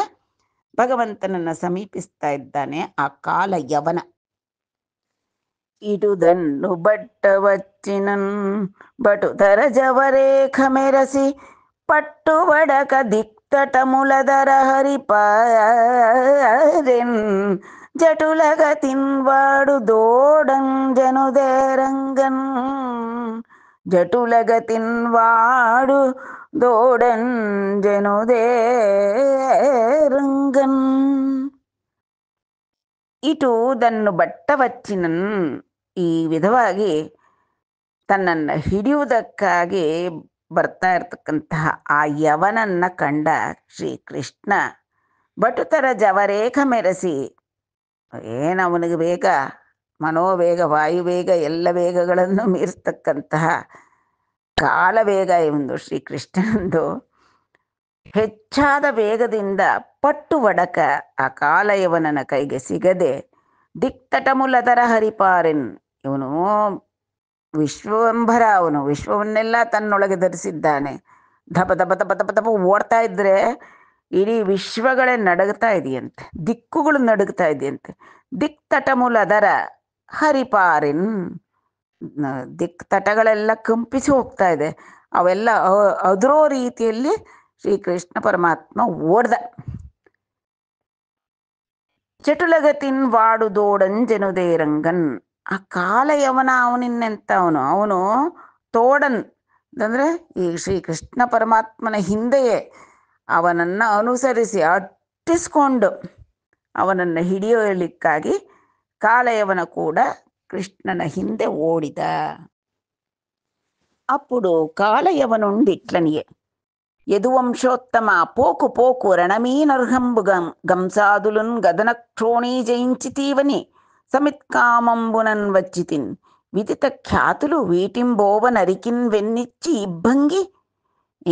ಭಗವಂತನನ್ನ ಸಮೀಪಿಸ್ತಾ ಇದ್ದಾನೆ ಆ ಕಾಲ ಯವನ. ಇಡುದನ್ನು ಬಟ್ಟವಚ್ಚಿನನ್ ಬಟುತರ ಜವರೇಖ ಮೆರಸಿ ಪಟ್ಟು ಬಡಕ ದಿಕ್ತಟ ಮುಲದರ ಹರಿಪಾರೆನ್ ಜಟುಲಗ ತಿನ್ವಾಡು ದೋಡಂಜನುದೇರಂಗನ್ ಜಟುಲಗ ತಿನ್ವಾಡು ದೋಡಂಜನುದೇರಂಗನ್. ಇಟುದನ್ನು ಬಟ್ಟವಚ್ಚಿನನ್, ಈ ವಿಧವಾಗಿ ತನ್ನನ್ನು ಹಿಡಿಯುವುದಕ್ಕಾಗಿ ಬರ್ತಾ ಇರತಕ್ಕಂತಹ ಆ ಯವನನ್ನ ಕಂಡ ಶ್ರೀಕೃಷ್ಣ ಬಟುತರ ಜವರೇಖ ಮೆರೆಸಿ, ಅವನಿಗೆ ವೇಗ, ಮನೋವೇಗ, ವಾಯುವೇಗ, ಎಲ್ಲ ವೇಗಗಳನ್ನು ಮೀರಿಸ್ತಕ್ಕಂತಹ ಕಾಲವೇಗ ಇವನು ಶ್ರೀಕೃಷ್ಣನಂದು. ಹೆಚ್ಚಾದ ವೇಗದಿಂದ ಪಟ್ಟು ಒಡಕ ಆ ಕಾಲಯವನನ ಕೈಗೆ ಸಿಗದೆ ದಿಕ್ತಟಮುಲದರ ಹರಿಪಾರೆನ್, ಇವನು ವಿಶ್ವಂಭರ, ಅವನು ವಿಶ್ವವನ್ನೆಲ್ಲ ತನ್ನೊಳಗೆ ಧರಿಸಿದ್ದಾನೆ. ದಪ ದಪ ದಪ ದಪ ದಪ ಓಡ್ತಾ ಇದ್ರೆ ಇಡೀ ವಿಶ್ವಗಳೇ ನಡಗ್ತಾ ಇದೆಯಂತೆ, ದಿಕ್ಕುಗಳು ನಡುಗ್ತಾ ಇದೆಯಂತೆ. ದಿಕ್ತಟಮುಲದರ ಹರಿಪಾರೆನ್, ದಿಕ್ತಟಗಳೆಲ್ಲ ಕಂಪಿಸಿ ಹೋಗ್ತಾ ಇದೆ, ಅವೆಲ್ಲ ಅದರೋ ರೀತಿಯಲ್ಲಿ ಶ್ರೀಕೃಷ್ಣ ಪರಮಾತ್ಮ ಓಡ್ದ. ಚಟುಲಗತಿನ್ ವಾಡುದೋಡಂಜನುದೇರಂಗನ್, ಆ ಕಾಲಯವನ ಅವನಿನ್ನೆಂತ ಅವನು ತೋಡನ್ ಅಂದರೆ ಈ ಶ್ರೀಕೃಷ್ಣ ಪರಮಾತ್ಮನ ಹಿಂದೆಯೇ ಅವನನ್ನು ಅನುಸರಿಸಿ ಅಟ್ಟಿಸ್ಕೊಂಡು ಅವನನ್ನು ಹಿಡಿಯಲಿಕ್ಕಾಗಿ ಕಾಲಯವನ ಕೂಡ ಕೃಷ್ಣನ ಹಿಂದೆ ಓಡಿದ. అప్పుడు కాలయవనుండిట్లనియే యదువంశోత్తమ పోకు పోకు రణమీనర్హంబు గంసాదులున్ గదనక్షోణీ జయించితీవని సమిత్కామంబునన్ వచ్చితిన్ విదిత ఖ్యాతులు వీటింబోవ నరికిన్ వెన్నిచ్చి ఇబ్బంగి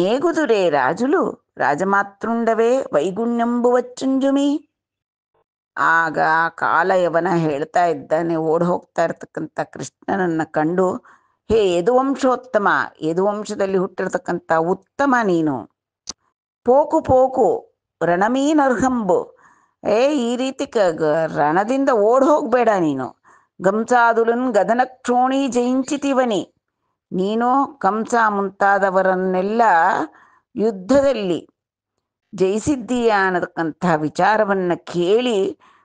ఏగుదురే రాజులు ರಾಜಮಾತೃಂಡವೇ ವೈಗುಣ್ಯಂಬು ವಚ್ಚುಂಜುಮಿ. ಆಗ ಕಾಲಯವನ ಹೇಳ್ತಾ ಇದ್ದಾನೆ, ಓಡಿ ಹೋಗ್ತಾ ಇರ್ತಕ್ಕಂಥ ಕೃಷ್ಣನನ್ನ ಕಂಡು, ಹೇ ಯದುವಂಶೋತ್ತಮ, ಯದುವಂಶದಲ್ಲಿ ಹುಟ್ಟಿರ್ತಕ್ಕಂಥ ಉತ್ತಮ ನೀನು. ಪೋಕು ಪೋಕು ರಣಮೀನರ್ಹಂಬು, ಈ ರೀತಿ ರಣದಿಂದ ಓಡ್ ಹೋಗ್ಬೇಡ ನೀನು. ಗಂಸಾದುಲನ್ ಗದನಕ್ಷೋಣಿ ಜಯಿಂಚಿತಿವನಿ, ನೀನು ಕಂಸ ಮುಂತಾದವರನ್ನೆಲ್ಲ ಯುದ್ಧದಲ್ಲಿ ಜಯಿಸಿದ್ದೀಯ ಅನ್ನತಕ್ಕಂತಹ ವಿಚಾರವನ್ನು ಕೇಳಿ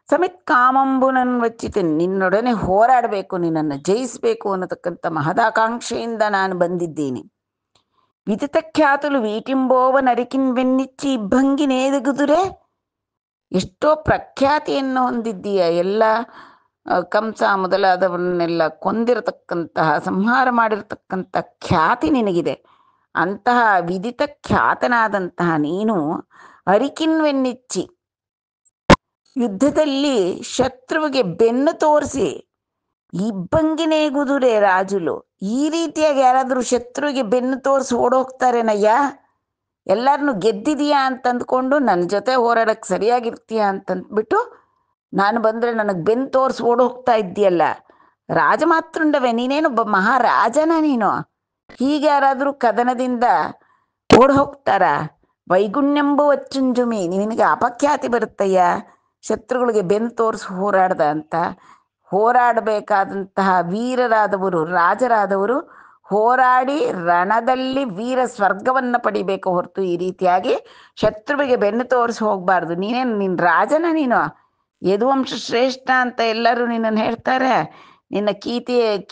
ಸಮಿತ್ ಕಾಮಂಬುನನ್ ವಚ್ಚಿತೀನಿ, ನಿನ್ನೊಡನೆ ಹೋರಾಡಬೇಕು, ನಿನ್ನನ್ನು ಜಯಿಸಬೇಕು ಅನ್ನತಕ್ಕಂಥ ಮಹದಾಕಾಂಕ್ಷೆಯಿಂದ ನಾನು ಬಂದಿದ್ದೀನಿ. ವಿದಿತ ಖ್ಯಾತುಲು ವೀಟಿಂಬೋವ ನರಿಕಿನ್ ಬೆನ್ನಿಚ್ಚಿ ಇಬ್ಬಂಗಿ ನೇದಗುದುರೆ, ಎಷ್ಟೋ ಪ್ರಖ್ಯಾತಿಯನ್ನು ಹೊಂದಿದ್ದೀಯ, ಎಲ್ಲ ಕಂಸ ಮೊದಲಾದವನ್ನೆಲ್ಲ ಕೊಂದಿರತಕ್ಕಂತಹ, ಸಂಹಾರ ಮಾಡಿರತಕ್ಕಂಥ ಖ್ಯಾತಿ ನಿನಗಿದೆ. ಅಂತಹ ವಿದಿತ ಖ್ಯಾತನಾದಂತಹ ನೀನು ಅರಿಕಿನ್ವೆನ್ನಿಚ್ಚಿ, ಯುದ್ಧದಲ್ಲಿ ಶತ್ರುವಿಗೆ ಬೆನ್ನು ತೋರಿಸಿ ಇಬ್ಬಂಗಿನೇಗುದುರೆ ರಾಜುಲು, ಈ ರೀತಿಯಾಗಿ ಯಾರಾದರೂ ಶತ್ರುವಿಗೆ ಬೆನ್ನು ತೋರಿಸಿ ಓಡೋಗ್ತಾರೇನಯ್ಯ? ಎಲ್ಲರನ್ನು ಗೆದ್ದಿದೀಯಾ ಅಂತಂದ್ಕೊಂಡು ನನ್ನ ಜೊತೆ ಹೋರಾಡಕ್ಕೆ ಸರಿಯಾಗಿರ್ತೀಯ ಅಂತಂದ್ಬಿಟ್ಟು ನಾನು ಬಂದರೆ ನನಗೆ ಬೆನ್ನು ತೋರಿಸಿ ಓಡೋಗ್ತಾ ಇದ್ದೀಯಲ್ಲ, ರಾಜಮಾತೃಂಡವೇ, ನೀನೇನೊಬ್ಬ ಮಹಾರಾಜನ ನೀನು? ಹೀಗೆ ಯಾರಾದರೂ ಕದನದಿಂದ ಓಡ್ ಹೋಗ್ತಾರ? ವೈಗುಣ್ಯಂಬು ವಚ್ಚುಂಜುಮಿ, ನಿನಗೆ ಅಪಖ್ಯಾತಿ ಬರುತ್ತಯ್ಯ, ಶತ್ರುಗಳಿಗೆ ಬೆನ್ನು ತೋರಿಸಿ ಹೋರಾಡ್ದ ಅಂತ. ಹೋರಾಡಬೇಕಾದಂತಹ ವೀರರಾದವರು, ರಾಜರಾದವರು ಹೋರಾಡಿ ರಣದಲ್ಲಿ ವೀರ ಸ್ವರ್ಗವನ್ನು ಪಡಿಬೇಕು ಹೊರತು ಈ ರೀತಿಯಾಗಿ ಶತ್ರುವಿಗೆ ಬೆನ್ನು ತೋರಿಸಿ ಹೋಗಬಾರ್ದು. ನಿನ್ನ ರಾಜನ ನೀನು? ಯದುವಂಶ ಶ್ರೇಷ್ಠ ಅಂತ ಎಲ್ಲರೂ ನಿನ್ನನ್ನು ಹೇಳ್ತಾರೆ, ನಿನ್ನ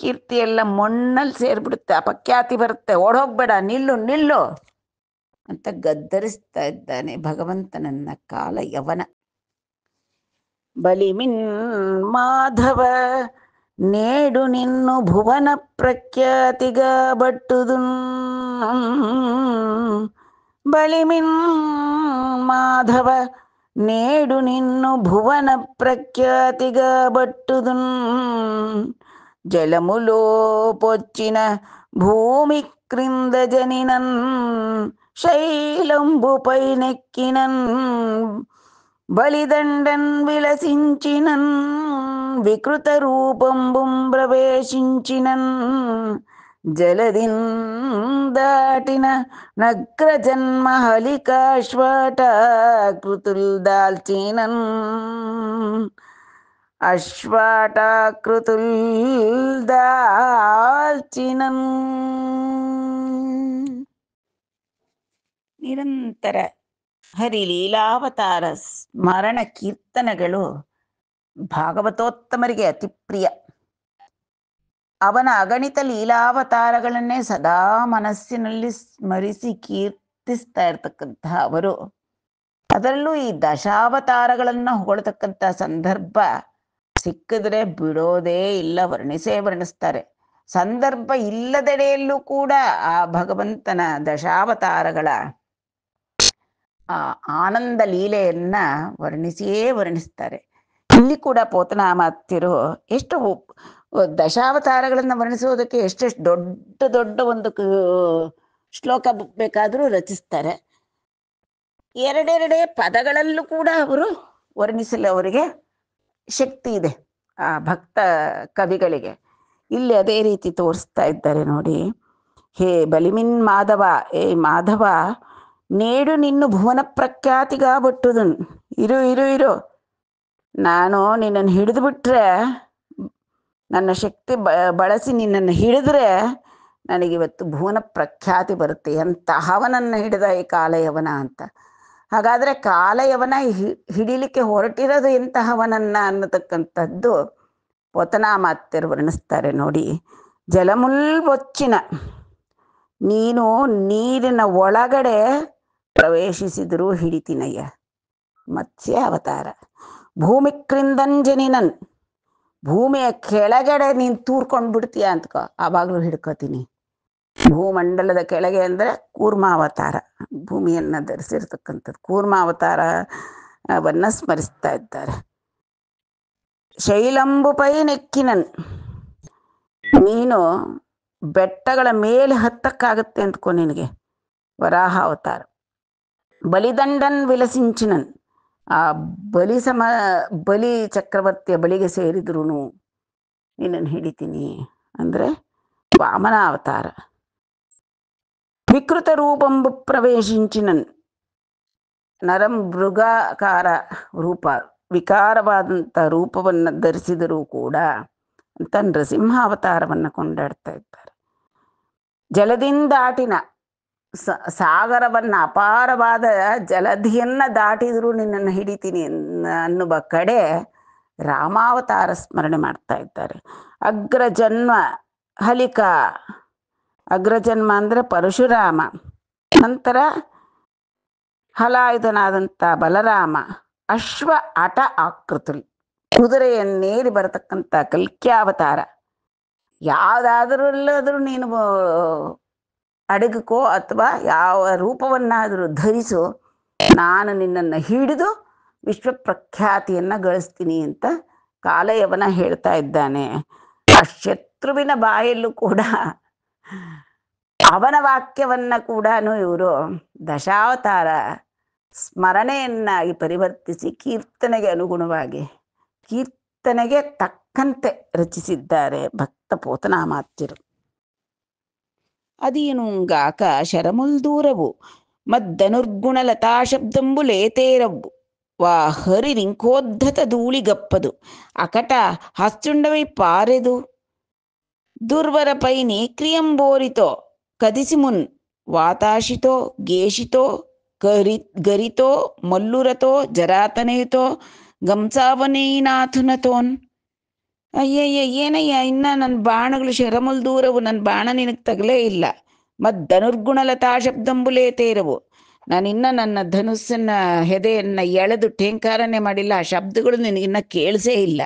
ಕೀರ್ತಿ ಎಲ್ಲ ಮಣ್ಣಲ್ಲಿ ಸೇರಿಬಿಡುತ್ತೆ, ಅಪಖ್ಯಾತಿ ಬರುತ್ತೆ, ಓಡೋಗ್ಬೇಡ, ನಿಲ್ಲು ನಿಲ್ಲು ಅಂತ ಗದ್ದರಿಸ್ತಾ ಇದ್ದಾನೆ ಭಗವಂತನನ್ನ ಕಾಲಯವನ. ಬಲಿಮಿನ್ ಮಾಧವ ನೇಡು ನಿನ್ನು ಭುವನ ಪ್ರಖ್ಯಾತಿಗ ಬಟ್ಟುದು, ಬಲಿಮಿನ್ ಮಾಧವ నేడు నిన్ను భువన ప్రఖ్యాతిగా బట్టుదున్, జలములో పొచ్చిన భూమి భూమిక్రింద జనినన్ శైలంబుపై నెక్కినన్ బలిదండన్ విలసించినన్ వికృత రూపంబుం ప్రవేశించినన్ జలదిన్ దాటిన నగ్రజన్మ హలికాశ్వాటాకృతుల్ దాల్చినన్ అశ్వాటాకృతుల్ దాల్చినన్. ನಿರಂತರ ಹರಿಲೀಲಾವತಾರ ಸ್ಮರಣ ಕೀರ್ತನೆಗಳು ಭಾಗವತೋತ್ತಮರಿಗೆ ಅತಿ ಪ್ರಿಯ. ಅವನ ಅಗಣಿತ ಲೀಲಾವತಾರಗಳನ್ನೇ ಸದಾ ಮನಸ್ಸಿನಲ್ಲಿ ಸ್ಮರಿಸಿ ಕೀರ್ತಿಸ್ತಾ ಇರ್ತಕ್ಕಂತಹ ಅವರು, ಅದರಲ್ಲೂ ಈ ದಶಾವತಾರಗಳನ್ನು ಹೊಗಳ್ತಕ್ಕಂಥ ಸಂದರ್ಭ ಸಿಕ್ಕಿದ್ರೆ ಬಿಡೋದೇ ಇಲ್ಲ, ವರ್ಣಿಸ್ತಾರೆ. ಸಂದರ್ಭ ಇಲ್ಲದೆಡೆಯಲ್ಲೂ ಕೂಡ ಆ ಭಗವಂತನ ದಶಾವತಾರಗಳ ಆ ಆನಂದ ಲೀಲೆಯನ್ನ ವರ್ಣಿಸ್ತಾರೆ. ಇಲ್ಲಿ ಕೂಡ ಪೋತನಾಮಾತ್ಯರು ಎಷ್ಟು ದಶಾವತಾರಗಳನ್ನು ವರ್ಣಿಸೋದಕ್ಕೆ ಎಷ್ಟೆಷ್ಟು ದೊಡ್ಡ ದೊಡ್ಡ ಒಂದು ಶ್ಲೋಕ ಬೇಕಾದರೂ ರಚಿಸ್ತಾರೆ. ಎರಡೆರಡೇ ಪದಗಳಲ್ಲೂ ಕೂಡ ಅವರು ವರ್ಣಿಸಲು ಅವರಿಗೆ ಶಕ್ತಿ ಇದೆ ಆ ಭಕ್ತ ಕವಿಗಳಿಗೆ. ಇಲ್ಲಿ ಅದೇ ರೀತಿ ತೋರಿಸ್ತಾ ಇದ್ದಾರೆ ನೋಡಿ. ಹೇ ಬಲಿಮಿನ್ ಮಾಧವ, ಏ ಮಾಧವ, ನೇಡು ನಿನ್ನು ಭುವನ ಪ್ರಖ್ಯಾತಿಗಾಬಟ್ಟುದನ್. ಇರು, ನಾನು ನಿನ್ನನ್ನು ಹಿಡಿದು ಬಿಟ್ರೆ, ನನ್ನ ಶಕ್ತಿ ಬಳಸಿ ನಿನ್ನನ್ನು ಹಿಡಿದ್ರೆ ನನಗಿವತ್ತು ಭುವನ ಪ್ರಖ್ಯಾತಿ ಬರುತ್ತೆ. ಎಂತಹವನನ್ನು ಹಿಡಿದ ಈ ಕಾಲಯವನ ಅಂತ. ಹಾಗಾದ್ರೆ ಕಾಲಯವನ ಹಿಡಿಲಿಕ್ಕೆ ಹೊರಟಿರೋದು ಎಂತಹವನನ್ನ ಅನ್ನತಕ್ಕಂಥದ್ದು ಪೋತನಾಮಾತ್ಯರು ವರ್ಣಿಸ್ತಾರೆ ನೋಡಿ. ಜಲಮುಲ್ವೊಚ್ಚಿನ, ನೀನು ನೀರಿನ ಒಳಗಡೆ ಪ್ರವೇಶಿಸಿದರೂ ಹಿಡಿತೀನಯ್ಯ. ಮತ್ಸ್ಯ ಅವತಾರ. ಭೂಮಿಕ್ರಿಂದಂಜನಿನನ್, ಭೂಮಿಯ ಕೆಳಗಡೆ ನೀನು ತೂರ್ಕೊಂಡು ಬಿಡ್ತೀಯ ಅಂತ್ಕೋ, ಆವಾಗಲೂ ಹಿಡ್ಕೋತೀನಿ. ಭೂಮಂಡಲದ ಕೆಳಗೆ ಅಂದರೆ ಕೂರ್ಮಾವತಾರ, ಭೂಮಿಯನ್ನು ಧರಿಸಿರ್ತಕ್ಕಂಥದ್ದು ಕೂರ್ಮಾವತಾರವನ್ನ ಸ್ಮರಿಸ್ತಾ ಇದ್ದಾರೆ. ಶೈಲಂಬುಪೈ ನೆಕ್ಕಿನನ್, ನೀನು ಬೆಟ್ಟಗಳ ಮೇಲೆ ಹತ್ತಕ್ಕಾಗತ್ತೆ ಅಂದ್ಕೊ ನಿನಗೆ, ವರಾಹ ಅವತಾರ. ಬಲಿದಂಡನ್ ವಿಲಸಿಂಚಿನನ್, ಆ ಬಲಿ ಚಕ್ರವರ್ತಿಯ ಬಳಿಗೆ ಸೇರಿದ್ರು ನಿನ್ನನ್ನು ಹಿಡಿತೀನಿ ಅಂದ್ರೆ ವಾಮನ ಅವತಾರ. ವಿಕೃತ ರೂಪಂಬು ಪ್ರವೇಶಿಂಚಿನನ್, ನರಂ ಮೃಗಾಕಾರ ರೂಪ, ವಿಕಾರವಾದಂಥ ರೂಪವನ್ನು ಧರಿಸಿದರೂ ಕೂಡ ಅಂತ ನೃಸಿಂಹಾವತಾರವನ್ನು ಕೊಂಡಾಡ್ತಾ ಇದ್ದಾರೆ. ಜಲದಿಂದಾಟಿನ, ಸಾಗರವನ್ನ, ಅಪಾರವಾದ ಜಲಧಿಯನ್ನ ದಾಟಿದ್ರು ನಿನ್ನನ್ನು ಹಿಡಿತೀನಿ ಅನ್ನುವ ಕಡೆ ರಾಮಾವತಾರ ಸ್ಮರಣೆ ಮಾಡ್ತಾ ಇದ್ದಾರೆ. ಅಗ್ರಜನ್ಮ ಹಲಿಕ, ಅಗ್ರಜನ್ಮ ಅಂದ್ರೆ ಪರಶುರಾಮ, ನಂತರ ಹಲಾಯುಧನಾದಂಥ ಬಲರಾಮ, ಅಶ್ವ ಅಟ ಆಕೃತಿ, ಕುದುರೆಯನ್ನೇರಿ ಬರತಕ್ಕಂಥ ಕಲ್ಕ್ಯಾವತಾರ. ಯಾವುದಾದ್ರಲ್ಲಾದರೂ ನೀನು ಅಡಗಕೋ ಅಥವಾ ಯಾವ ರೂಪವನ್ನಾದರೂ ಧರಿಸು, ನಾನು ನಿನ್ನನ್ನು ಹಿಡಿದು ವಿಶ್ವಪ್ರಖ್ಯಾತಿಯನ್ನು ಗಳಿಸ್ತೀನಿ ಅಂತ ಕಾಲಯವನ ಹೇಳ್ತಾ ಇದ್ದಾನೆ. ಆ ಶತ್ರುವಿನ ಬಾಯಲ್ಲೂ ಕೂಡ ಅವನ ವಾಕ್ಯವನ್ನ ಕೂಡ ಇವರು ದಶಾವತಾರ ಸ್ಮರಣೆಯನ್ನಾಗಿ ಪರಿವರ್ತಿಸಿ ಕೀರ್ತನೆಗೆ ಅನುಗುಣವಾಗಿ, ಕೀರ್ತನೆಗೆ ತಕ್ಕಂತೆ ರಚಿಸಿದ್ದಾರೆ ಭಕ್ತ ಪೋತನಾಮಾತ್ಯರು. ಅದೇನುಗಾಕ ಶರಮುಲ್ದೂರವು ಮದ್ದನುರ್ಗುಣ ಲತಾ ಶಬ್ದಂಬು ಲೇತೇರವು ವಾ ಹರಿ ರಿಂಕೋದ್ಧತ ಧೂಳಿಗಪ್ಪದು ಅಕಟ ಹಾಸ್ಚುಂಡವೈ ಪಾರೆದು ದುರ್ವರ ಪೈನಿ ಕ್ರಿಯಂಬೋರಿತೋ ಕದಿಸಿ ಮುನ್ ವಾತಾಶಿತೋ ಗೇಶಿತೋ ಗರಿತೋ ಮಲ್ಲುರತೋ ಜರಾತನೆಯುತೋ ಗಂಸಾವನೇನಾಥುನತೋನ್. ಅಯ್ಯಯ್ಯ ಏನಯ್ಯ, ಇನ್ನ ನನ್ನ ಬಾಣಗಳು ಶರಮುಲ್ದೂರವು, ನನ್ನ ಬಾಣ ನಿನಗೆ ತಗಲೇ ಇಲ್ಲ. ಧನುರ್ಗುಣಲತಾ ಶಬ್ದಂಬುಲೇತೇರವು, ನಾನಿನ್ನ ನನ್ನ ಧನುಸ್ಸನ್ನ ಹೆದೆಯನ್ನ ಎಳೆದು ಟೇಂಕಾರನೇ ಮಾಡಿಲ್ಲ, ಆ ಶಬ್ದಗಳು ನಿನಗಿನ್ನ ಕೇಳಿಸೇ ಇಲ್ಲ.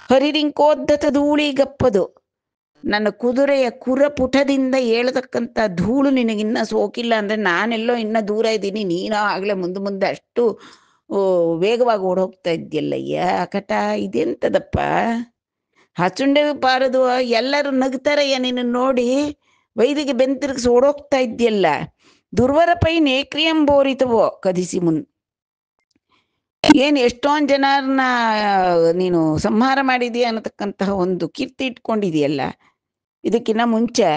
ಹರಿರಿಂಕೋದ್ಧತ ಧೂಳಿಗಪ್ಪದು, ನನ್ನ ಕುದುರೆಯ ಕುರಪುಟದಿಂದ ಏಳತಕ್ಕಂಥ ಧೂಳು ನಿನಗಿನ್ನ ಸೋಕಿಲ್ಲ ಅಂದರೆ ನಾನೆಲ್ಲೋ ಇನ್ನ ದೂರ ಇದ್ದೀನಿ, ನೀನೋ ಆಗಲೇ ಮುಂದೆ ಅಷ್ಟು ವೇಗವಾಗಿ ಓಡೋಗ್ತಾ ಇದ್ಯಲ್ಲಯ್ಯ ಅಕಟ, ಇದೆಂತದಪ್ಪ. ಹಚುಂಡೆ ಪಾರದು, ಎಲ್ಲರೂ ನಗ್ತಾರಯ್ಯ ನಿನ್ನ ನೋಡಿ, ವೈದಿಗೆ ಬೆಂತಿರುಗಿಸಿ ಓಡೋಗ್ತಾ ಇದ್ಯಲ್ಲ. ದುರ್ವರ ಪೈ ನೇಕ್ರಿಯಂಬೋರಿತವೋ ಕದಿಸಿ ಮುನ್. ಏನು ಎಷ್ಟೊಂದು ಜನರನ್ನ ನೀನು ಸಂಹಾರ ಮಾಡಿದೀಯ ಅನ್ನತಕ್ಕಂತಹ ಒಂದು ಕೀರ್ತಿ ಇಟ್ಕೊಂಡಿದೆಯಲ್ಲ ಇದಕ್ಕಿನ್ನ ಮುಂಚೆ.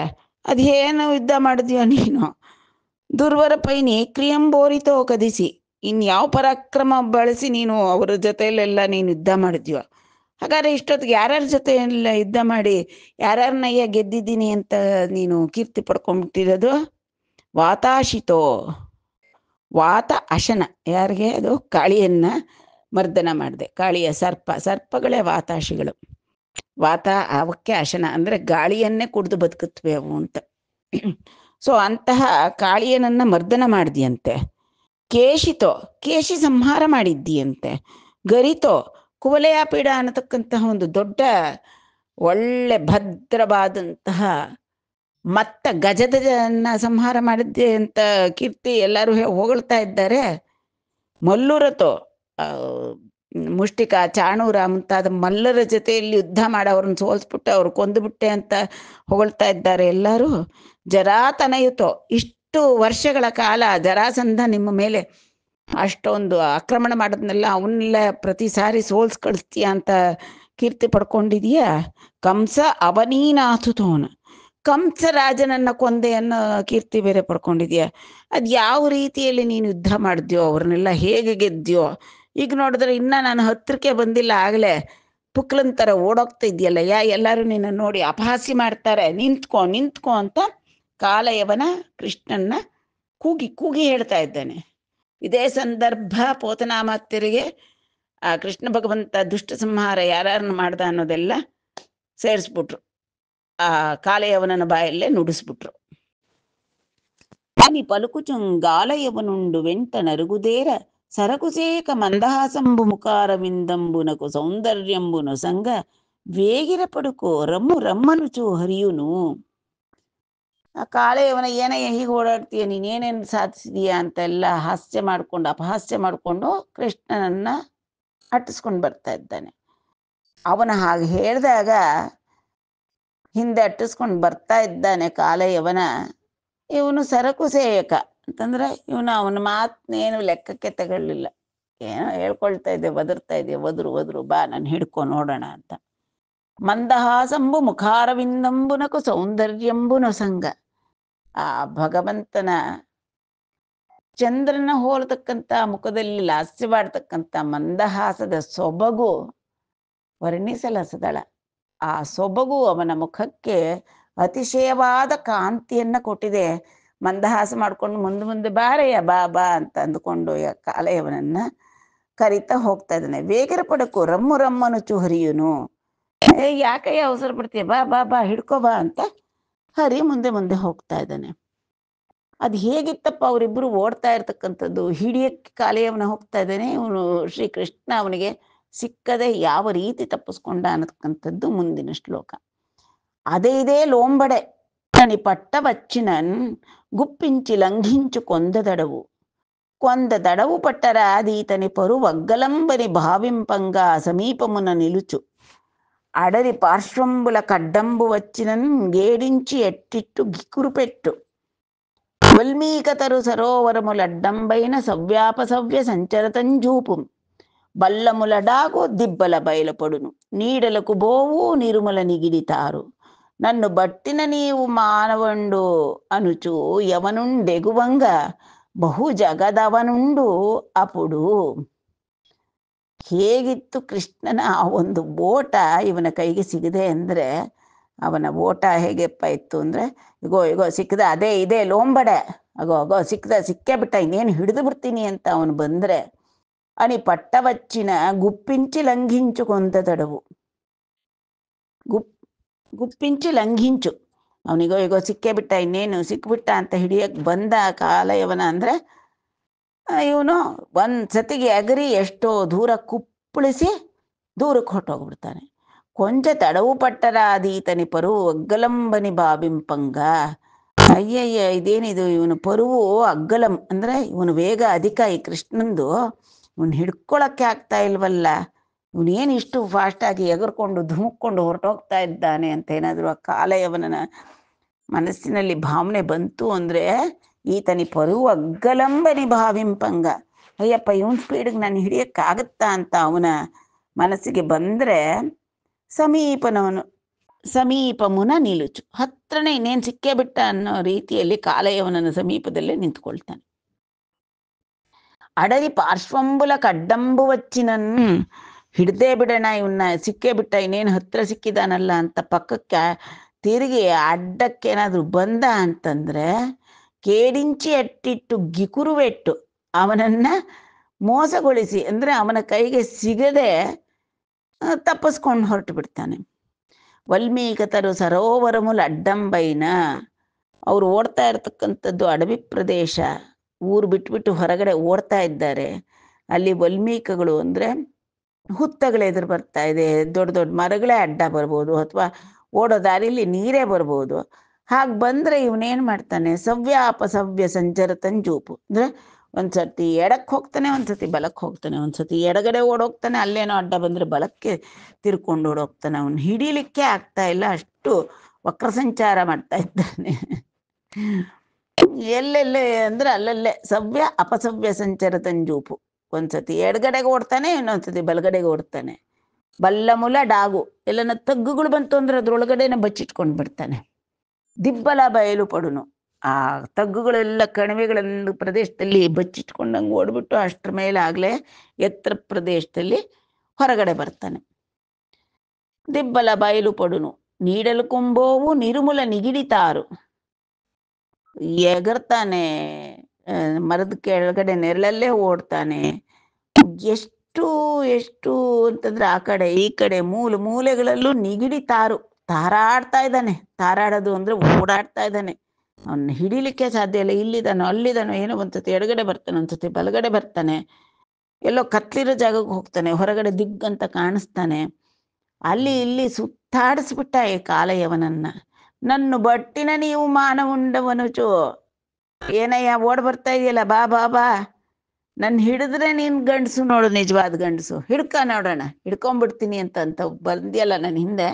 ಅದೇನು ಯುದ್ಧ ಮಾಡಿದ್ಯೋ ನೀನು? ದುರ್ವರ ಪೈ ನೇಕ್ರಿಯಂಬೋರಿತೋ ಕದಿಸಿ. ಇನ್ಯಾವ ಪರಾಕ್ರಮ ಬಳಸಿ ನೀನು ಅವರ ಜೊತೆಯಲ್ಲೆಲ್ಲ ನೀನು ಯುದ್ಧ ಮಾಡಿದ್ಯೋ? ಹಾಗಾದ್ರೆ ಇಷ್ಟೊತ್ತಿಗೆ ಯಾರ್ಯಾರ ಜೊತೆ ಎಲ್ಲ ಯುದ್ಧ ಮಾಡಿ ಯಾರ್ಯಾರನ್ನಯ್ಯ ಗೆದ್ದಿದ್ದೀನಿ ಅಂತ ನೀನು ಕೀರ್ತಿ ಪಡ್ಕೊಂಡ್ಬಿಟ್ಟಿರೋದು? ವಾತಾಶಿತೋ, ವಾತ ಅಶನ, ಯಾರಿಗೆ? ಅದು ಕಾಳಿಯನ್ನ ಮರ್ದನ ಮಾಡಿದೆ. ಕಾಳಿಯ ಸರ್ಪಗಳೇ ವಾತಾಶಿಗಳು. ವಾತ ಅವಕ್ಕೆ ಅಶನ ಅಂದರೆ ಗಾಳಿಯನ್ನೇ ಕುಡಿದು ಬದುಕುತ್ತವೆ ಅವು ಅಂತ. ಸೊ ಅಂತಹ ಕಾಳಿಯನನ್ನ ಮರ್ದನ ಮಾಡಿದ್ಯಂತೆ. ಕೇಶಿತೋ, ಕೇಶಿ ಸಂಹಾರ ಮಾಡಿದ್ದೀಯಂತೆ. ಗರಿತೋ, ಕುವಲಯಾಪೀಡ ಅನ್ನತಕ್ಕಂತಹ ಒಂದು ದೊಡ್ಡ ಒಳ್ಳೆ ಭದ್ರವಾದಂತಹ ಮತ್ತ ಗಜದನ್ನ ಸಂಹಾರ ಮಾಡಿದ್ದೆ ಅಂತ ಕೀರ್ತಿ ಎಲ್ಲರೂ ಹೊಗಳ್ತಾ ಇದ್ದಾರೆ. ಮಲ್ಲುರತೋ, ಮುಷ್ಟಿಕ, ಚಾಣೂರ ಮುಂತಾದ ಮಲ್ಲರ ಜೊತೆಯಲ್ಲಿ ಯುದ್ಧ ಮಾಡಿ ಅವ್ರನ್ನ ಸೋಲ್ಸ್ಬಿಟ್ಟೆ, ಅವ್ರು ಕೊಂದುಬಿಟ್ಟೆ ಅಂತ ಹೊಗಳ್ತಾ ಇದ್ದಾರೆ ಎಲ್ಲರೂ. ಜರಾತನಯುತೋ, ಇಷ್ಟು ವರ್ಷಗಳ ಕಾಲ ಜರಾಸಂಧ ನಿಮ್ಮ ಮೇಲೆ ಅಷ್ಟೊಂದು ಆಕ್ರಮಣ ಮಾಡೋದ್ನೆಲ್ಲ ಅವನ್ನೆಲ್ಲ ಪ್ರತಿ ಸಾರಿ ಸೋಲ್ಸ್ ಕಳಿಸ್ತೀಯ ಅಂತ ಕೀರ್ತಿ ಪಡ್ಕೊಂಡಿದೀಯ. ಕಂಸ ಅವನೀನಾಥುತೋನ, ಕಂಸ ರಾಜನನ್ನ ಕೊಂದೆ ಅನ್ನೋ ಕೀರ್ತಿ ಬೇರೆ ಪಡ್ಕೊಂಡಿದ್ಯಾ. ಅದು ಯಾವ ರೀತಿಯಲ್ಲಿ ನೀನು ಯುದ್ಧ ಮಾಡಿದ್ಯೋ, ಅವ್ರನ್ನೆಲ್ಲ ಹೇಗೆ ಗೆದ್ದ್ಯೋ? ಈಗ ನೋಡಿದ್ರೆ ಇನ್ನ ನಾನು ಹತ್ರಕ್ಕೆ ಬಂದಿಲ್ಲ, ಆಗಲೇ ಪುಕ್ಲನ್ ಥರ ಓಡೋಗ್ತಾ ಇದೆಯಲ್ಲ. ಎಲ್ಲರೂ ನಿನ್ನ ನೋಡಿ ಅಪಹಾಸ್ಯ ಮಾಡ್ತಾರೆ. ನಿಂತ್ಕೊ ನಿಂತ್ಕೊ ಅಂತ ಕಾಲಯವನ ಕೃಷ್ಣನ್ನ ಕೂಗಿ ಕೂಗಿ ಹೇಳ್ತಾ ಇದ್ದಾನೆ. ಇದೇ ಸಂದರ್ಭ ಪೋತನಾಮಾತ್ಯರಿಗೆ ಆ ಕೃಷ್ಣ ಭಗವಂತ ದುಷ್ಟ ಸಂಹಾರ ಯಾರನ್ನ ಮಾಡ್ದ ಅನ್ನೋದೆಲ್ಲ ಸೇರಿಸ್ಬಿಟ್ರು. ಆ ಕಾಲಯವನನ ಬಾಯಲ್ಲೇ ನುಡಿಸ್ಬಿಟ್ರು. అని పలుకుచుంగాలయవనుండు వెంట నరుగుదేర సరకుసేక మందహాసంబు ముఖారవిందంబునకు సౌందర్యంబును సంగ వేగిರ ಪಡುಕೋ ರಮ್ಮು ರಮ್ಮನುಚು ಹರಿಯುನು. ಆ ಕಾಳೆಯವನ ಏನಯ್ಯ ಹೀಗೆ ಓಡಾಡ್ತೀಯ, ನೀನೇನೇನು ಸಾಧಿಸಿದೀಯ ಅಂತೆಲ್ಲ ಹಾಸ್ಯ ಮಾಡ್ಕೊಂಡು ಅಪಹಾಸ್ಯ ಮಾಡಿಕೊಂಡು ಕೃಷ್ಣನನ್ನ ಅಟ್ಟಿಸ್ಕೊಂಡು ಬರ್ತಾ ಇದ್ದಾನೆ. ಅವನ ಹಾಗೆ ಹೇಳಿದಾಗ ಹಿಂದೆ ಅಟ್ಟಿಸ್ಕೊಂಡು ಬರ್ತಾ ಇದ್ದಾನೆ ಕಾಲಯವನ. ಇವನು ಸರಕು ಸೇಯಕ ಅಂತಂದ್ರೆ ಅವನ ಮಾತನ್ನೇನು ಲೆಕ್ಕಕ್ಕೆ ತಗೊಳ್ಳಿಲ್ಲ. ಏನೋ ಹೇಳ್ಕೊಳ್ತಾ ಇದ್ದೆ, ಒದರ್ತಾ ಇದ್ದೆ, ಒದ್ರು ಬಾ ನಾನು ಹಿಡ್ಕೊ ನೋಡೋಣ ಅಂತ. ಮಂದಹಾಸಂಬು ಮುಖಾರವಿಂದಂಬುನಕು ಸೌಂದರ್ಯಂಬುನ ಸಂಗ. ಆ ಭಗವಂತನ ಚಂದ್ರನ ಹೋಲತಕ್ಕಂಥ ಮುಖದಲ್ಲಿ ಲಾಸ್ಯವಾಡ್ತಕ್ಕಂಥ ಮಂದಹಾಸದ ಸೊಬಗು ವರ್ಣಿಸಲಸದಳ. ಆ ಸೊಬಗು ಅವನ ಮುಖಕ್ಕೆ ಅತಿಶಯವಾದ ಕಾಂತಿಯನ್ನ ಕೊಟ್ಟಿದೆ. ಮಂದಹಾಸ ಮಾಡ್ಕೊಂಡು ಮುಂದೆ ಬಾರೆಯ ಬಾ ಬಾ ಅಂತ ಅಂದುಕೊಂಡು ಕಾಲಯವನನ್ನ ಕರಿತಾ ಹೋಗ್ತಾ ಇದ್ದಾನೆ. ವೇಗರ ಪಡಕು ರಮ್ಮು ರಮ್ಮನು ಚುಹರಿಯುನು. ಯಾಕಯ್ಯ ಅವಸರ ಪಡ್ತೀಯ, ಬಾ ಬಾ ಬಾ ಹಿಡ್ಕೋ ಬಾ ಅಂತ ಹರಿ ಮುಂದೆ ಹೋಗ್ತಾ ಇದ್ದಾನೆ. ಅದು ಹೇಗಿತ್ತಪ್ಪ ಅವರಿಬ್ಬರು ಓಡ್ತಾ ಇರ್ತಕ್ಕಂಥದ್ದು, ಹಿಡಿಯಕ್ಕೆ ಕಾಲಯವನ ಹೋಗ್ತಾ ಇದ್ದಾನೆ. ಇವನು ಶ್ರೀಕೃಷ್ಣ ಅವನಿಗೆ ಸಿಕ್ಕದೆ ಯಾವ ರೀತಿ ತಪ್ಪಿಸ್ಕೊಂಡ ಅನ್ನತಕ್ಕಂಥದ್ದು ಮುಂದಿನ ಶ್ಲೋಕ. ಅದೇ ಲೋಂಬಡೆ ತನಿ ಪಟ್ಟವಚ್ಚಿನನ್ ಗುಪ್ಪಿಂಚಿ ಲಂಘಿಂಚು కొందదడవు కొందదడవు పట్టరాదీతని పరు వగ్గలంబని భావింపంగ సమీపమున నిలుచు అడరి పార్శ్వంబుల కడ్డంబు వచ్చినన్ గేడించి ఎట్టిట్టు గిక్కురుపెట్టు వల్మీకతరు సరోవరములడ్డంబైన సవ్యాపసవ్య సంచరతంజూపు బల్లములడాకు దిబ్బల బయలుపడును నీడలకు బోవు నిరుమల నిగిడితారు నన్ను బట్టిన నీవు మానవండు అనుచు యవనుండెగువంగ ಬಹು ಜಗದವನುಂಡು ಅಪುಡು. ಹೇಗಿತ್ತು ಕೃಷ್ಣನ ಆ ಒಂದು ಓಟ ಇವನ ಕೈಗೆ ಸಿಗದೆ ಅಂದರೆ, ಅವನ ಓಟ ಹೇಗೆಪ್ಪ ಇತ್ತು ಅಂದರೆ, ಇಗೋ ಸಿಕ್ಕದ, ಇದೇ ಲೋಂಬಡೆ, ಅಗೋ ಸಿಕ್ಕೇ ಬಿಟ್ಟ, ಇನ್ನೇನು ಹಿಡಿದು ಬಿಡ್ತೀನಿ ಅಂತ ಅವನು ಬಂದರೆ, ಅನಿ ಪಟ್ಟವಚ್ಚಿನ ಗುಪ್ಪಿಂಚಿ ಲಂಘಿಂಚು ಕೊಂದದಡವು. ಗುಪ್ಪಿಂಚು ಲಂಘಿಂಚು, ಅವನಿಗೋ ಸಿಕ್ಕೇ ಬಿಟ್ಟ, ಇನ್ನೇನು ಸಿಕ್ಬಿಟ್ಟ ಅಂತ ಹಿಡಿಯಕ್ಕೆ ಬಂದ ಕಾಲಯವನ ಅಂದರೆ, ಇವನು ಒಂದ್ಸತಿಗೆ ಅಗರಿ ಎಷ್ಟೋ ದೂರ ಕುಪ್ಪಳಿಸಿ ದೂರಕ್ಕೆ ಹೊಟ್ಟೋಗ್ಬಿಡ್ತಾನೆ. ಕೊಂಚ ತಡವು ಪಟ್ಟರಾದೀತನಿ ಪರು ಅಗ್ಗಲಂಬನಿ ಬಾಬಿಂಪಂಗ. ಅಯ್ಯಯ್ಯ ಇದೇನಿದು, ಇವನು ಪರುವು ಅಗ್ಗಲಂ ಅಂದರೆ ಇವನು ವೇಗ ಅಧಿಕ ಈ ಕೃಷ್ಣಂದು, ಇವನು ಹಿಡ್ಕೊಳಕ್ಕೆ ಆಗ್ತಾ ಇಲ್ವಲ್ಲ, ಇವನೇನು ಇಷ್ಟು ಫಾಸ್ಟಾಗಿ ಎಗರ್ಕೊಂಡು ಧುಮುಕ್ಕೊಂಡು ಹೊರಟೋಗ್ತಾ ಇದ್ದಾನೆ ಅಂತ ಏನಾದರೂ ಆ ಕಾಲಯವನ ಮನಸ್ಸಿನಲ್ಲಿ ಭಾವನೆ ಬಂತು ಅಂದರೆ ಈತನಿ ಪರುವಗ್ಗಲಂಬನಿ ಭಾವಿಂಪಂಗ, ಅಯ್ಯಪ್ಪ ಇವನ್ ಸ್ಪೀಡಿಗೆ ನಾನು ಹಿಡಿಯೋಕ್ಕಾಗತ್ತಾ ಅಂತ ಅವನ ಮನಸ್ಸಿಗೆ ಬಂದರೆ ಸಮೀಪಮುನ ನಿಲುಚು, ಹತ್ರನೇ ಇನ್ನೇನು ಸಿಕ್ಕೇ ಬಿಟ್ಟ ಅನ್ನೋ ರೀತಿಯಲ್ಲಿ ಕಾಲಯವನನ ಸಮೀಪದಲ್ಲೇ ನಿಂತ್ಕೊಳ್ತಾನೆ. ಅಡರಿ ಪಾರ್ಶ್ವಂಬುಲ ಕಡ್ಡಂಬು ವಚ್ಚಿನನ್, ಹಿಡ್ದೇ ಬಿಡೋಣ ಇವನ್ನ, ಸಿಕ್ಕೇ ಬಿಟ್ಟ ಇನ್ನೇನು ಹತ್ರ ಸಿಕ್ಕಿದಾನಲ್ಲ ಅಂತ ಪಕ್ಕಕ್ಕೆ ತಿರುಗಿ ಅಡ್ಡಕ್ಕೇನಾದ್ರೂ ಬಂದ ಅಂತಂದ್ರೆ ಕೇಡಿಂಚಿ ಅಟ್ಟಿಟ್ಟು ಗಿಕುರುವೆಟ್ಟು ಅವನನ್ನ ಮೋಸಗೊಳಿಸಿ, ಅಂದ್ರೆ ಅವನ ಕೈಗೆ ಸಿಗದೆ ತಪ್ಪಿಸ್ಕೊಂಡು ಹೊರಟು ಬಿಡ್ತಾನೆ. ವಲ್ಮೀಕತರು ಸರೋವರಮುಲ್ ಅಡ್ಡಂಬೈನ, ಅವರು ಓಡ್ತಾ ಇರ್ತಕ್ಕಂಥದ್ದು ಅಡವಿ ಪ್ರದೇಶ, ಊರು ಬಿಟ್ಬಿಟ್ಟು ಹೊರಗಡೆ ಓಡ್ತಾ ಇದ್ದಾರೆ. ಅಲ್ಲಿ ವಲ್ಮೀಕಗಳು ಅಂದರೆ ಹುತ್ತಗಳು ಎದುರು ಬರ್ತಾ ಇದೆ, ದೊಡ್ಡ ದೊಡ್ಡ ಮರಗಳೇ ಅಡ್ಡ ಬರ್ಬೋದು, ಅಥವಾ ಓಡೋ ದಾರಿಲಿ ನೀರೇ ಬರ್ಬೋದು. ಹಾಗೆ ಬಂದರೆ ಇವನೇನು ಮಾಡ್ತಾನೆ, ಸವ್ಯ ಅಪಸವ್ಯ ಸಂಚರ ತಂಜೂಪು, ಅಂದರೆ ಒಂದ್ಸತಿ ಎಡಕ್ಕೆ ಹೋಗ್ತಾನೆ, ಒಂದ್ಸತಿ ಬಲಕ್ಕೆ ಹೋಗ್ತಾನೆ, ಒಂದ್ಸತಿ ಎಡಗಡೆ ಓಡೋಗ್ತಾನೆ, ಅಲ್ಲೇನೋ ಅಡ್ಡ ಬಂದರೆ ಬಲಕ್ಕೆ ತಿರ್ಕೊಂಡು ಓಡೋಗ್ತಾನೆ. ಅವನು ಹಿಡೀಲಿಕ್ಕೆ ಆಗ್ತಾ ಇಲ್ಲ, ಅಷ್ಟು ವಕ್ರ ಸಂಚಾರ ಮಾಡ್ತಾ ಇದ್ದಾನೆ. ಎಲ್ಲೆಲ್ಲೇ ಅಂದರೆ ಅಲ್ಲಲ್ಲೇ ಸವ್ಯ ಅಪಸವ್ಯ ಸಂಚರ ತಂಜೂಪು, ಒಂದ್ಸತಿ ಎಡಗಡೆಗೆ ಓಡ್ತಾನೆ, ಇನ್ನೊಂದ್ಸತಿ ಬಲಗಡೆಗೆ ಓಡ್ತಾನೆ. ಬಲ್ಲ ಮುಲ ಡಾಗು, ಎಲ್ಲನ ತಗ್ಗುಗಳು ಬಂತು ಅಂದ್ರೆ ಅದ್ರೊಳಗಡೆನೆ ಬಚ್ಚಿಟ್ಕೊಂಡು ಬಿಡ್ತಾನೆ. ದಿಬ್ಬಲ ಬಯಲು ಪಡುನು, ಆ ತಗ್ಗುಗಳೆಲ್ಲ ಕಣಿವೆಗಳೆಲ್ಲ ಪ್ರದೇಶದಲ್ಲಿ ಬಚ್ಚಿಟ್ಕೊಂಡಂಗೆ ಓಡ್ಬಿಟ್ಟು ಅಷ್ಟರ ಮೇಲೆ ಆಗಲೇ ಎತ್ತರ ಪ್ರದೇಶದಲ್ಲಿ ಹೊರಗಡೆ ಬರ್ತಾನೆ. ದಿಬ್ಬಲ ಬಯಲು ಪಡುನು ನೀಡಲು ಕೊಂಬೋವು ನಿರುಮುಲ ನಿಗಿಡಿತಾರು, ಎಗರ್ತಾನೆ, ಮರದ ಕೆಳಗಡೆ ನೆರಳಲ್ಲೇ ಓಡ್ತಾನೆ. ಎಷ್ಟು ಅಂತಂದ್ರೆ ಆ ಕಡೆ ಈ ಕಡೆ ಮೂಲೆಗಳಲ್ಲೂ ನಿಗಿಡಿತಾರು, ತಾರಾಡ್ತಾ ಇದ್ದಾನೆ. ತಾರಾಡೋದು ಅಂದ್ರೆ ಓಡಾಡ್ತಾ ಇದ್ದಾನೆ. ಅವನ್ನ ಹಿಡಿಲಿಕ್ಕೆ ಸಾಧ್ಯ ಇಲ್ಲ, ಇಲ್ಲಿದ್ದಾನೋ ಅಲ್ಲಿದ್ದಾನೋ ಏನೋ, ಒಂದ್ಸತಿ ಎಡಗಡೆ ಬರ್ತಾನೆ, ಒಂದ್ಸತಿ ಬಲಗಡೆ ಬರ್ತಾನೆ, ಎಲ್ಲೋ ಕತ್ಲಿರೋ ಜಾಗಕ್ಕೆ ಹೋಗ್ತಾನೆ, ಹೊರಗಡೆ ದಿಗ್ಗಂತ ಕಾಣಿಸ್ತಾನೆ. ಅಲ್ಲಿ ಇಲ್ಲಿ ಸುತ್ತಾಡಿಸ್ಬಿಟ್ಟ ಈ ಕಾಲಯವನನ್ನ. ನನ್ನ ಬಟ್ಟಿನ ನೀವು ಮಾನವುಂಡವನುಚು, ಏನಯ್ಯ ಓಡ್ ಬರ್ತಾ ಇದೆಯಲ್ಲ, ಬಾ ಬಾ ಬಾ, ನನ್ನ ಹಿಡಿದ್ರೆ ನೀನ್ ಗಂಡಸು ನೋಡು, ನಿಜವಾದ ಗಂಡಸು, ಹಿಡ್ಕ ನೋಡೋಣ, ಹಿಡ್ಕೊಂಡ್ಬಿಡ್ತೀನಿ ಅಂತ ಬಂದಿಯಲ್ಲ ನನ್ನ ಹಿಂದೆ,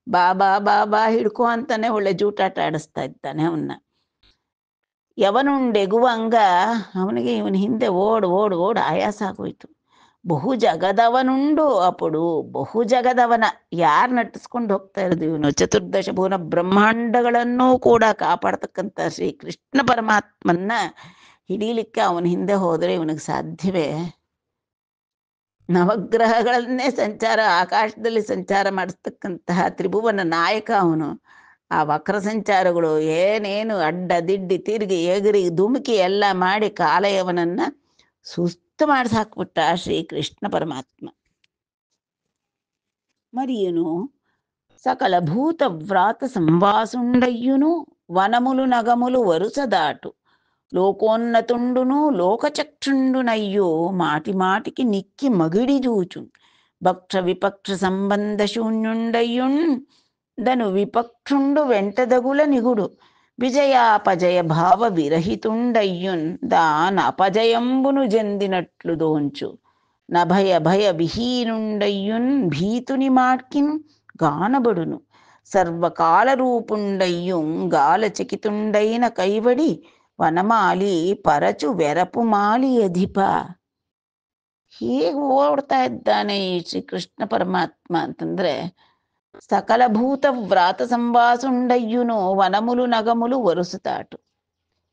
ಬಾ ಬಾ ಬಾ ಬಾ ಹಿಡ್ಕೊ ಅಂತಾನೆ ಒಳ್ಳೆ ಜೂಟಾಟ ಆಡಿಸ್ತಾ ಇದ್ದಾನೆ ಅವನ್ನ. ಯವನುಂಡೆಗುವಂಗ, ಅವನಿಗೆ ಇವನ ಹಿಂದೆ ಓಡ್ ಆಯಾಸ ಆಗೋಯ್ತು. ಬಹು ಜಗದವನುಂಡು ಅಪಡು, ಬಹು ಜಗದವನ, ಯಾರು ನಟಿಸ್ಕೊಂಡು ಹೋಗ್ತಾ ಇರೋದು ಇವನು, ಚತುರ್ದಶ ಭುವನ ಬ್ರಹ್ಮಾಂಡಗಳನ್ನೂ ಕೂಡ ಕಾಪಾಡ್ತಕ್ಕಂಥ ಶ್ರೀ ಕೃಷ್ಣ ಪರಮಾತ್ಮನ್ನ ಹಿಡೀಲಿಕ್ಕೆ ಅವನ ಹಿಂದೆ ಹೋದರೆ ಇವನಿಗೆ ಸಾಧ್ಯವೇ? ನವಗ್ರಹಗಳನ್ನೇ ಆಕಾಶದಲ್ಲಿ ಸಂಚಾರ ಮಾಡಿಸ್ತಕ್ಕಂತಹ ತ್ರಿಭುವನ ನಾಯಕ ಅವನು. ಆ ವಕ್ರ ಸಂಚಾರಗಳು ಏನೇನು ಅಡ್ಡ ದಿಡ್ಡಿ ತಿರುಗಿ ಎಗರಿ ಧುಮುಕಿ ಎಲ್ಲ ಮಾಡಿ ಕಾಲಯವನನ್ನ ಸುಸ್ತು ಮಾಡಿಸಿ ಹಾಕ್ಬಿಟ್ಟ ಶ್ರೀಕೃಷ್ಣ ಪರಮಾತ್ಮ. ಮರಿಯುನು ಸಕಲ ಭೂತ ವ್ರಾತ ಸಂವಾಸುಂಡಯ್ಯುನು, ವನములు నగములు వరుసదాటు, లోకోన్నతుండును లోకచక్షుండునయ్యో, మాటి మాటికి నిక్కి మగిడి జూచు, భక్ష విపక్ష సంబంధ శూన్యుండయ్యున్, దను విపక్షుండు వెంటదగుల నిగుడు, విజయాపజయ భావ విరహితుండయ్యున్, దాన అపజయంబును జందినట్లు దోంచు, నభయ భయ విహీనుండయ్యున్, భీతుని మాట్కిన్ గానబడును, సర్వకాల రూపుండయ్యుం, గాలచకితుండైన కైవడి, ವನಮಾಲಿ ಪರಚು ವೆರಪು ಮಾಲಿ ಅಧಿಪ. ಹೇಗೆ ಓಡ್ತಾ ಇದ್ದಾನೆ ಈ ಶ್ರೀಕೃಷ್ಣ ಪರಮಾತ್ಮ ಅಂತಂದ್ರೆ, ಸಕಲ ಭೂತ ವ್ರಾತ ಸಂವಾಸುಂಡಯ್ಯುನು, ವನములు ನಗములు ವರುಸುತ್ತಾಟು.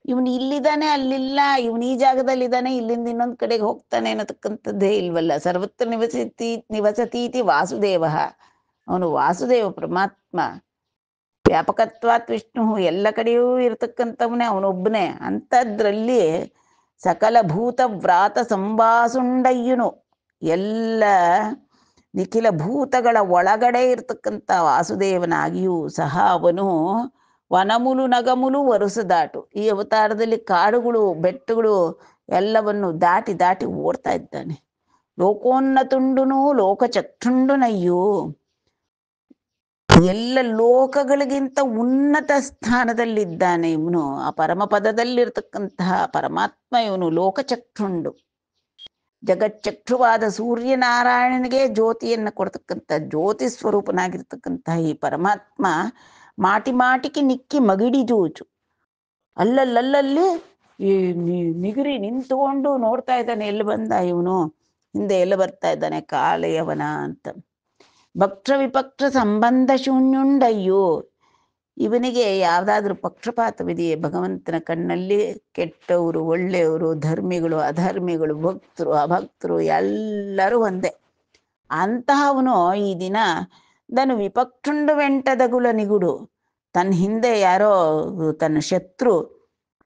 ಇವನು ಇಲ್ಲಿದ್ದಾನೆ ಅಲ್ಲಿಲ್ಲ, ಇವನು ಈ ಜಾಗದಲ್ಲಿದ್ದಾನೆ ಇಲ್ಲಿಂದ ಇನ್ನೊಂದು ಕಡೆಗೆ ಹೋಗ್ತಾನೆ ಅನ್ನತಕ್ಕಂಥದ್ದೇ ಇಲ್ವಲ್ಲ. ಸರ್ವತ್ರ ನಿವಸತೀತಿ ವಾಸುದೇವ, ಅವನು ವಾಸುದೇವ ಪರಮಾತ್ಮ. ವ್ಯಾಪಕತ್ವಾತ್ ವಿಷ್ಣು, ಎಲ್ಲ ಕಡೆಯೂ ಇರತಕ್ಕಂಥವನೇ ಅವನೊಬ್ಬನೇ. ಅಂಥದ್ರಲ್ಲಿ ಸಕಲ ಭೂತ ವ್ರಾತ ಸಂವಾಸುಂಡಯ್ಯನು, ಎಲ್ಲ ನಿಖಿಲ ಭೂತಗಳ ಒಳಗಡೆ ಇರ್ತಕ್ಕಂಥ ವಾಸುದೇವನಾಗಿಯೂ ಸಹ ಅವನು ವನములు ನಗములు ವರುಸದಾಟು, ಈ ಅವತಾರದಲ್ಲಿ ಕಾಡುಗಳು ಬೆಟ್ಟಗಳು ಎಲ್ಲವನ್ನು ದಾಟಿ ದಾಟಿ ಓಡ್ತಾ ಇದ್ದಾನೆ. ಲೋಕೋನ್ನತುಂಡುನು ಲೋಕಚಕ್ಷುಂಡುನಯ್ಯೋ, ಎಲ್ಲ ಲೋಕಗಳಿಗಿಂತ ಉನ್ನತ ಸ್ಥಾನದಲ್ಲಿದ್ದಾನೆ ಇವನು. ಆ ಪರಮ ಪದದಲ್ಲಿರ್ತಕ್ಕಂತಹ ಪರಮಾತ್ಮ ಇವನು. ಲೋಕಚಕ್ಷುಂಡು, ಜಗಚ್ಚಕ್ಷುವಾದ ಸೂರ್ಯನಾರಾಯಣನಿಗೆ ಜ್ಯೋತಿಯನ್ನು ಕೊಡ್ತಕ್ಕಂಥ ಜ್ಯೋತಿ ಸ್ವರೂಪನಾಗಿರ್ತಕ್ಕಂತಹ ಈ ಪರಮಾತ್ಮ మాటి మాటికి నిಕ್ಕಿ ಮಗಿಡಿ ಜೂಚು. ಅಲ್ಲಲ್ಲಿ ಈ ನಿಗಿರಿ ನಿಂತುಕೊಂಡು ನೋಡ್ತಾ ಇದ್ದಾನೆ, ಎಲ್ಲಿ ಬಂದ ಇವನು, ಹಿಂದೆ ಎಲ್ಲಿ ಬರ್ತಾ ಇದ್ದಾನೆ ಕಾಲೆಯವನ ಅಂತ. ಭಕ್ತ ವಿಪಕ್ಷ ಸಂಬಂಧ ಶೂನ್ಯುಂಡಯ್ಯೋ, ಇವನಿಗೆ ಯಾವುದಾದ್ರೂ ಪಕ್ಷಪಾತವಿದೆಯೇ ಭಗವಂತನ ಕಣ್ಣಲ್ಲಿ? ಕೆಟ್ಟವರು ಒಳ್ಳೆಯವರು, ಧರ್ಮಿಗಳು ಅಧರ್ಮಿಗಳು, ಭಕ್ತರು ಅಭಕ್ತರು ಎಲ್ಲರೂ ಒಂದೇ. ಅಂತಹವನು ಈ ದಿನ ದನು ವಿಪಕ್ಷುಂಡು ವೆಂಟದಗುಲ ನಿಗುಡು, ತನ್ನ ಹಿಂದೆ ಯಾರೋ ತನ್ನ ಶತ್ರು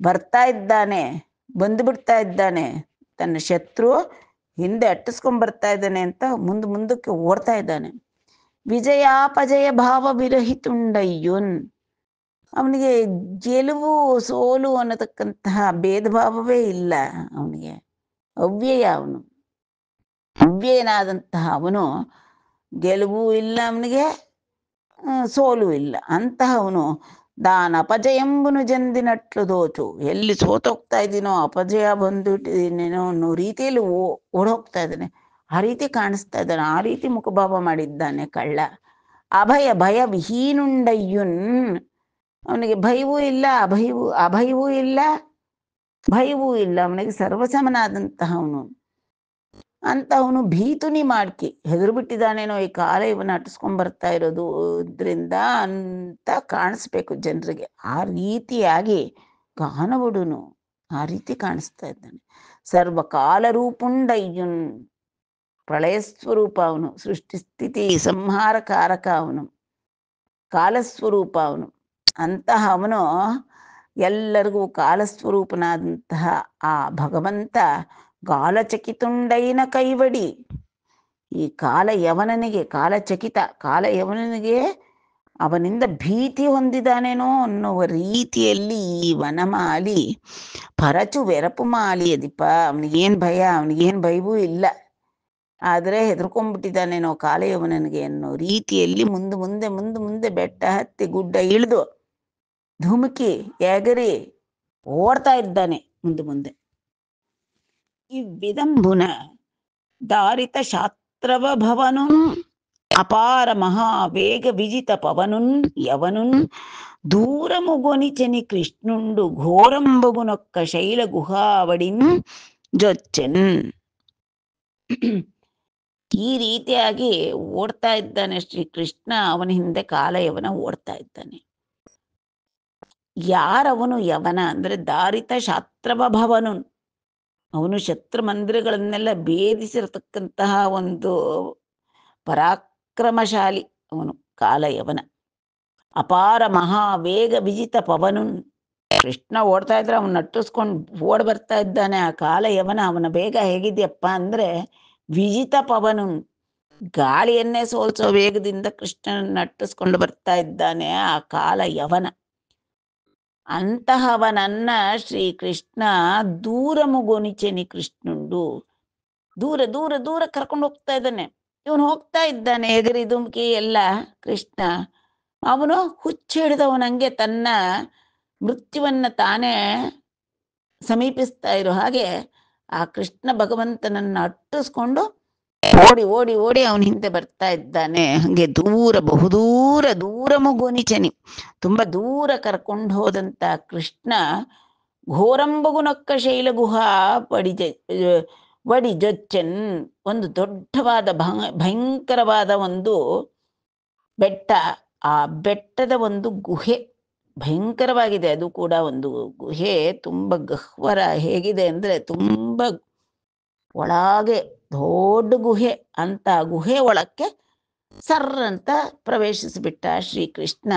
ಬರ್ತಾ ಇದ್ದಾನೆ, ಬಂದುಬಿಡ್ತಾ ಇದ್ದಾನೆ, ತನ್ನ ಶತ್ರು ಹಿಂದೆ ಅಟ್ಟಿಸ್ಕೊಂಡ್ಬರ್ತಾ ಇದ್ದಾನೆ ಅಂತ ಮುಂದಕ್ಕೆ ಓಡ್ತಾ ಇದ್ದಾನೆ. ವಿಜಯಾಪಜಯ ಭಾವ ವಿರಹಿತುಂಡಯ್ಯುನ್, ಅವನಿಗೆ ಗೆಲುವು ಸೋಲು ಅನ್ನತಕ್ಕಂತಹ ಭೇದ ಭಾವವೇ ಇಲ್ಲ ಅವನಿಗೆ. ಅವ್ಯಯ ಅವನು, ಅವ್ಯಯನಾದಂತಹ ಅವನು, ಗೆಲುವು ಇಲ್ಲ ಅವನಿಗೆ, ಸೋಲು ಇಲ್ಲ. ಅಂತಹವನು ದಾನ ಅಪಜಯಂಬುನು ಜಂದಿನಟ್ಲು ದೋಚು, ಎಲ್ಲಿ ಸೋತೋಗ್ತಾ ಇದ್ದೀನೋ, ಅಪಜಯ ಬಂದುಬಿಟ್ಟಿದ್ದೀನೇನೋ ಅನ್ನೋ ರೀತಿಯಲ್ಲಿ ಓಡೋಗ್ತಾ ಇದ್ದಾನೆ, ಆ ರೀತಿ ಕಾಣಿಸ್ತಾ ಇದ್ದಾನೆ, ಆ ರೀತಿ ಮುಖಭಾವ ಮಾಡಿದ್ದಾನೆ ಕಳ್ಳ. ಅಭಯ ಭಯ ವಿಹೀನುಂಡಯ್ಯುನ್, ಅವನಿಗೆ ಭಯವೂ ಇಲ್ಲ, ಅಭಯವೂ ಇಲ್ಲ, ಭಯವೂ ಇಲ್ಲ, ಅವನಿಗೆ ಸರ್ವಸಮನಾದಂತಹವನು. ಅಂತವನು ಭೀತುನಿ ಮಾಡ್ಕಿ ಹೆದರು ಬಿಟ್ಟಿದ್ದಾನೇನೋ, ಈ ಕಾಲ ಇವನ್ನ ಅಟ್ಟಿಸ್ಕೊಂಡ್ ಬರ್ತಾ ಇರೋದು ಇದ್ರಿಂದ ಅಂತ ಕಾಣಿಸ್ಬೇಕು ಜನರಿಗೆ. ಆ ರೀತಿಯಾಗಿ ಕಾಣಬಿಡುನು, ಆ ರೀತಿ ಕಾಣಿಸ್ತಾ ಇದ್ದಾನೆ. ಸರ್ವಕಾಲ ರೂಪುಂಡಯ್ಯುನ್, ಪ್ರಳಯ ಸ್ವರೂಪ ಅವನು, ಸೃಷ್ಟಿ ಸ್ಥಿತಿ ಸಂಹಾರಕಾರಕ ಅವನು, ಕಾಲಸ್ವರೂಪ ಅವನು. ಅಂತಹ ಅವನು ಎಲ್ಲರಿಗೂ ಕಾಲಸ್ವರೂಪನಾದಂತಹ ಆ ಭಗವಂತ ಕಾಲಚಕಿತುಂಡೈನ ಕೈವಡಿ, ಈ ಕಾಲಯವನಿಗೆ ಅವನಿಂದ ಭೀತಿ ಹೊಂದಿದಾನೇನೋ ಅನ್ನುವ ರೀತಿಯಲ್ಲಿ ಈ ವನಮಾಲಿ ಪರಚು ವೆರಪು ಮಾಲಿಯ ದೀಪ. ಅವನಿಗೇನು ಭಯ, ಅವನಿಗೇನು ಭಯವೂ ಇಲ್ಲ, ಆದರೆ ಹೆದರ್ಕೊಂಡ್ಬಿಟ್ಟಿದ್ದಾನೇನೋ ಕಾಲಯವನಿಗೆ ಅನ್ನೋ ರೀತಿಯಲ್ಲಿ ಮುಂದೆ ಬೆಟ್ಟ ಹತ್ತಿ ಗುಡ್ಡ ಇಳಿದು ಧುಮುಕಿ ಎಗರಿ ಓಡ್ತಾ ಇದ್ದಾನೆ ಮುಂದೆ. ಇವ್ವಿದಂಬುನ ದಾರಿತ ಶಾಸ್ತ್ರವ ಭವನು ಅಪಾರ ಮಹಾವೇಗ ವಿಜಿತ ಪವನುನ್ ಯವನುನ್ ದೂರಮುಗೊನಿಚನಿ ಕೃಷ್ಣುಂಡು ಘೋರಂಬಗುನೊಕ್ಕ ಶೈಲ ಗುಹಾವಡಿನ್ ಜೊಚ್ಚೆನ್. ಈ ರೀತಿಯಾಗಿ ಓಡ್ತಾ ಇದ್ದಾನೆ ಶ್ರೀಕೃಷ್ಣ, ಅವನ ಹಿಂದೆ ಕಾಲಯವನ ಓಡ್ತಾ ಇದ್ದಾನೆ. ಯಾರವನು ಯವನ ಅಂದ್ರೆ ದಾರಿತ ಶಾಸ್ತ್ರವ ಭವನು, ಅವನು ಶತ್ರು ಮಂದಿರಗಳನ್ನೆಲ್ಲ ಭೇದಿಸಿರತಕ್ಕಂತಹ ಒಂದು ಪರಾಕ್ರಮಶಾಲಿ ಅವನು ಕಾಲಯವನ. ಅಪಾರ ಮಹಾವೇಗ ವಿಜಿತ ಪವನು, ಕೃಷ್ಣ ಓಡ್ತಾ ಇದ್ರೆ ಅವನು ನಟ್ಟಿಸ್ಕೊಂಡು ಓಡ್ ಬರ್ತಾ ಇದ್ದಾನೆ ಆ ಕಾಲಯವನ. ಅವನ ಬೇಗ ಹೇಗಿದ್ಯಪ್ಪ ಅಂದ್ರೆ ವಿಜಿತ ಪವನು, ಗಾಳಿಯನ್ನೇ ಸೋಲ್ಸೋ ವೇಗದಿಂದ ಕೃಷ್ಣನ ನಟ್ಟಿಸ್ಕೊಂಡು ಬರ್ತಾ ಇದ್ದಾನೆ ಆ ಕಾಲಯವನ. ಅಂತಹವನನ್ನ ಶ್ರೀಕೃಷ್ಣ ದೂರ ಮುಗೊನಿಚೆನಿ ಕೃಷ್ಣುಂಡು, ದೂರ ಕರ್ಕೊಂಡು ಹೋಗ್ತಾ ಇದ್ದಾನೆ. ಇವನು ಹೋಗ್ತಾ ಇದ್ದಾನೆ ಎಗರಿ ಧುಮುಕಿ ಎಲ್ಲ ಕೃಷ್ಣ. ಅವನು ಹುಚ್ಚಿಡಿದವನಂಗೆ ತನ್ನ ಮೃತ್ಯುವನ್ನ ತಾನೇ ಸಮೀಪಿಸ್ತಾ ಇರೋ ಹಾಗೆ ಆ ಕೃಷ್ಣ ಭಗವಂತನನ್ನ ಅಟ್ಟಿಸ್ಕೊಂಡು ಓಡಿ ಅವನ ಹಿಂದೆ ಬರ್ತಾ ಇದ್ದಾನೆ. ಹಂಗೆ ಬಹುದೂರ ಮುಗೋನಿಚನಿ, ತುಂಬಾ ದೂರ ಕರ್ಕೊಂಡು ಹೋದಂತ ಕೃಷ್ಣ ಘೋರಂಬಗುನೊಕ್ಕ ಶೈಲ ಗುಹಾ ವಡಿ ಜೊಚ್ಚನ್, ಒಂದು ದೊಡ್ಡವಾದ ಭಯಂಕರವಾದ ಒಂದು ಬೆಟ್ಟ, ಆ ಬೆಟ್ಟದ ಒಂದು ಗುಹೆ ಭಯಂಕರವಾಗಿದೆ. ಅದು ಕೂಡ ಒಂದು ಗುಹೆ, ತುಂಬಾ ಗಹ್ವರ. ಹೇಗಿದೆ ಅಂದ್ರೆ ತುಂಬಾ ಒಳಗೆ ದೊಡ್ಡ ಗುಹೆ. ಅಂತ ಗುಹೆ ಒಳಕ್ಕೆ ಸರ್ರಂತ ಪ್ರವೇಶಿಸಿಬಿಟ್ಟ ಶ್ರೀಕೃಷ್ಣ.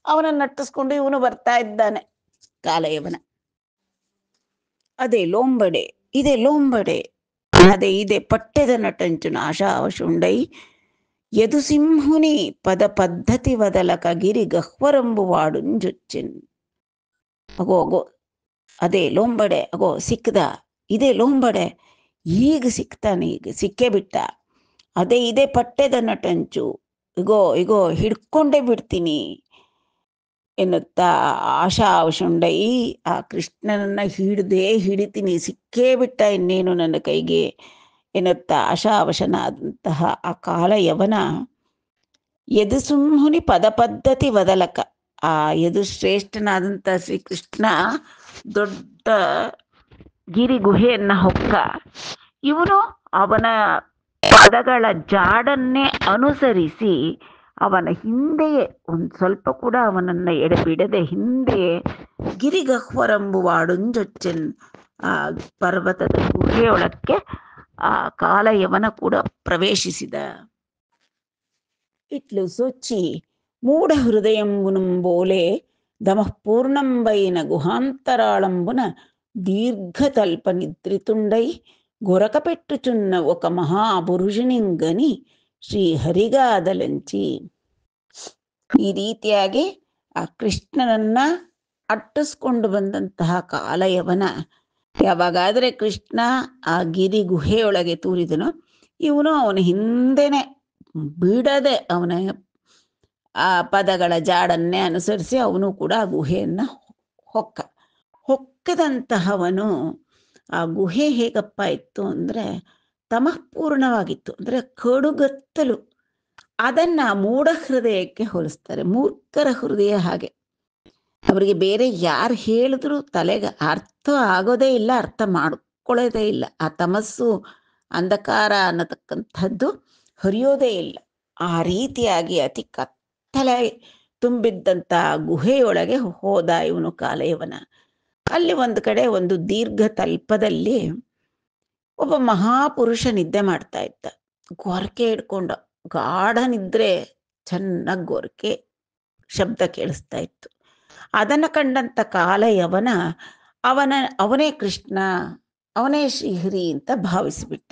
ಅವನನ್ನು ನಟ್ಟಿಸ್ಕೊಂಡು ಇವನು ಬರ್ತಾ ಇದ್ದಾನೆ ಕಾಲಯವನ. ಅದೇ ಲೋಂಬಡೆ ಅದೇ ಪಟ್ಟೆದ ನಟಂಚುನ ಆಶಾವಶುಂಡೈ ಯದುಸಿಂಹುನಿ ಪದ ಪದ್ಧತಿ ವದಲಕ ಗಿರಿ ಗಹ್ವರಂಬುವಾಡು ಜೊಚ್ಚೆನ್. ಅಗೋ ಅದೇ ಲೋಂಬಡೆ, ಸಿಕ್ಕದ, ಇದೇ ಲೋಂಬಡೆ, ಈಗ ಸಿಕ್ತಾನೆ, ಈಗ ಸಿಕ್ಕೇ ಬಿಟ್ಟ. ಇದೇ ಪಟ್ಟೆದ ನಟಂಚು, ಇಗೋ ಹಿಡ್ಕೊಂಡೇ ಬಿಡ್ತೀನಿ ಎನ್ನುತ್ತಾ ಆಶಾವಶುಂಡೈ, ಆ ಕೃಷ್ಣನನ್ನ ಹಿಡಿತೀನಿ, ಸಿಕ್ಕೇ ಬಿಟ್ಟ ಇನ್ನೇನು ನನ್ನ ಕೈಗೆ ಎನ್ನುತ್ತಾ ಆಶಾವಶನಾದಂತಹ ಆ ಕಾಲಯವನ ಯದುಸಿಂಹುನಿ ಪದ ಪದ್ಧತಿ ವದಲಕ, ಆ ಯದುಶ್ರೇಷ್ಠನಾದಂಥ ಶ್ರೀಕೃಷ್ಣ ದೊಡ್ಡ ಗಿರಿ ಗುಹೆಯನ್ನ ಹೊಕ್ಕ. ಇವನು ಅವನ ಪದಗಳ ಜಾಡನ್ನೇ ಅನುಸರಿಸಿ ಅವನ ಹಿಂದೆಯೇ ಒಂದು ಸ್ವಲ್ಪ ಕೂಡ ಅವನನ್ನು ಎಡೆಬಿಡದೆ ಹಿಂದೆಯೇ ಗಿರಿಗಹ್ವರಂಬುವಾಡುಂಜೊಚ್ಚನ್ ಆ ಪರ್ವತದ ಗುಹೆಯೊಳಕ್ಕೆ ಆ ಕಾಲಯವನ ಕೂಡ ಪ್ರವೇಶಿಸಿದ. ಇಟ್ಲು ಸೊಚ್ಚಿ ಮೂಢ ಹೃದಯಂಬುನುಂಬೋಲೆ ದಮಃಪೂರ್ಣಂಬೈನ గుహాంతరాళంబున దీర్ఘతల్ప నిద్రితుండై గొరకపెట్టుచున్న ఒక ಮಹಾಪುರುಷನಿಂಗನಿ ಶ್ರೀಹರಿಗಾದಲಂಚಿ. ಈ ರೀತಿಯಾಗಿ ಆ ಕೃಷ್ಣನನ್ನ ಅಟ್ಟಿಸ್ಕೊಂಡು ಬಂದಂತಹ ಕಾಲಯವನ ಯಾವಾಗಾದರೆ ಕೃಷ್ಣ ಆ ಗಿರಿ ಗುಹೆಯೊಳಗೆ ತೂರಿದನೋ ಇವನು ಅವನ ಹಿಂದೆನೆ ಬಿಡದೆ ಅವನ ಆ ಪದಗಳ ಜಾಡನ್ನೇ ಅನುಸರಿಸಿ ಅವನು ಕೂಡ ಆ ಗುಹೆಯನ್ನ ಹೊಕ್ಕದಂತಹವನು. ಆ ಗುಹೆ ಹೇಗಪ್ಪ ಇತ್ತು ಅಂದರೆ ತಮಃಪೂರ್ಣವಾಗಿತ್ತು, ಅಂದರೆ ಕಡುಗತ್ತಲು. ಅದನ್ನ ಮೂಢ ಹೃದಯಕ್ಕೆ ಹೋಲಿಸ್ತಾರೆ. ಮೂರ್ಖರ ಹೃದಯ ಹಾಗೆ, ಅವರಿಗೆ ಬೇರೆ ಯಾರು ಹೇಳಿದ್ರು ತಲೆಗೆ ಅರ್ಥ ಆಗೋದೇ ಇಲ್ಲ, ಅರ್ಥ ಮಾಡ್ಕೊಳ್ಳೋದೇ ಇಲ್ಲ. ಆ ತಮಸ್ಸು ಅಂಧಕಾರ ಅನ್ನತಕ್ಕಂಥದ್ದು ಹರಿಯೋದೇ ಇಲ್ಲ. ಆ ರೀತಿಯಾಗಿ ಅತಿ ಕತ್ತಲೆ ತುಂಬಿದ್ದಂಥ ಗುಹೆಯೊಳಗೆ ಹೋದ ಇವನು ಕಾಲಯವನ. ಅಲ್ಲಿ ಒಂದು ಕಡೆ ಒಂದು ದೀರ್ಘ ತಲ್ಪದಲ್ಲಿ ಒಬ್ಬ ಮಹಾಪುರುಷ ನಿದ್ದೆ ಮಾಡ್ತಾ ಇದ್ದ. ಗೊರಕೆ ಹಿಡ್ಕೊಂಡು ಗಾಢ ನಿದ್ರೆ, ಚೆನ್ನಾಗಿ ಗೊರಕೆ ಶಬ್ದ ಕೇಳಿಸ್ತಾ ಇತ್ತು. ಅದನ್ನು ಕಂಡಂತ ಕಾಲಯವನ ಅವನೇ ಕೃಷ್ಣ, ಅವನೇ ಶ್ರೀಹರಿ ಅಂತ ಭಾವಿಸಿಬಿಟ್ಟ.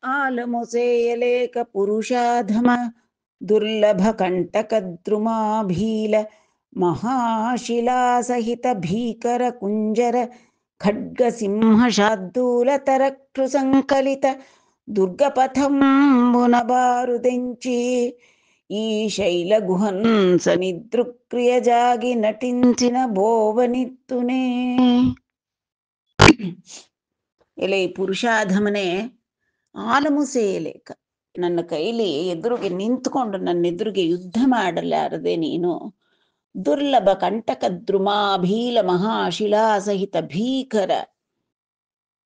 ಆಲಮೊಸೆಯಲೇಕ ಪುರುಷಾಧಮ ದುರ್ಲಭ ಕಂಟಕದ್ರುಮಾಭೀಲ ಮಹಾಶಿಲಾಸಹಿತ ಭೀಕರ ಕುಂಜರ ಖಡ್ಗ ಸಿಂಹ ಶಾರ್ದೂಲ ತರಕ್ಷು ಸಂಕಲಿತ ದುರ್ಗಪಥಂಬುನ ಬಾರುದೆಂಚಿ ಈ ಶೈಲ ಗುಹನ್ ಸನಿದೃಕ್ರಿಯ ಜಾಗಿ ನಟಿಂಚಿನ ಬೋವನಿತ್ತುನೇ. ಎಲೆ ಪುರುಷಾಧಮನೆ, ಆಲಮುಸೆಯಲೇಕ, ನನ್ನ ಕೈಲಿ ಎದುರಿಗೆ ನಿಂತ್ಕೊಂಡು ನನ್ನ ಎದುರಿಗೆ ಯುದ್ಧ ಮಾಡಲಾರದೆ ನೀನು. ದುರ್ಲಭ ಕಂಟಕ ದ್ರುಮಾಭೀಲ ಮಹಾಶಿಲಾ ಸಹಿತ ಭೀಕರ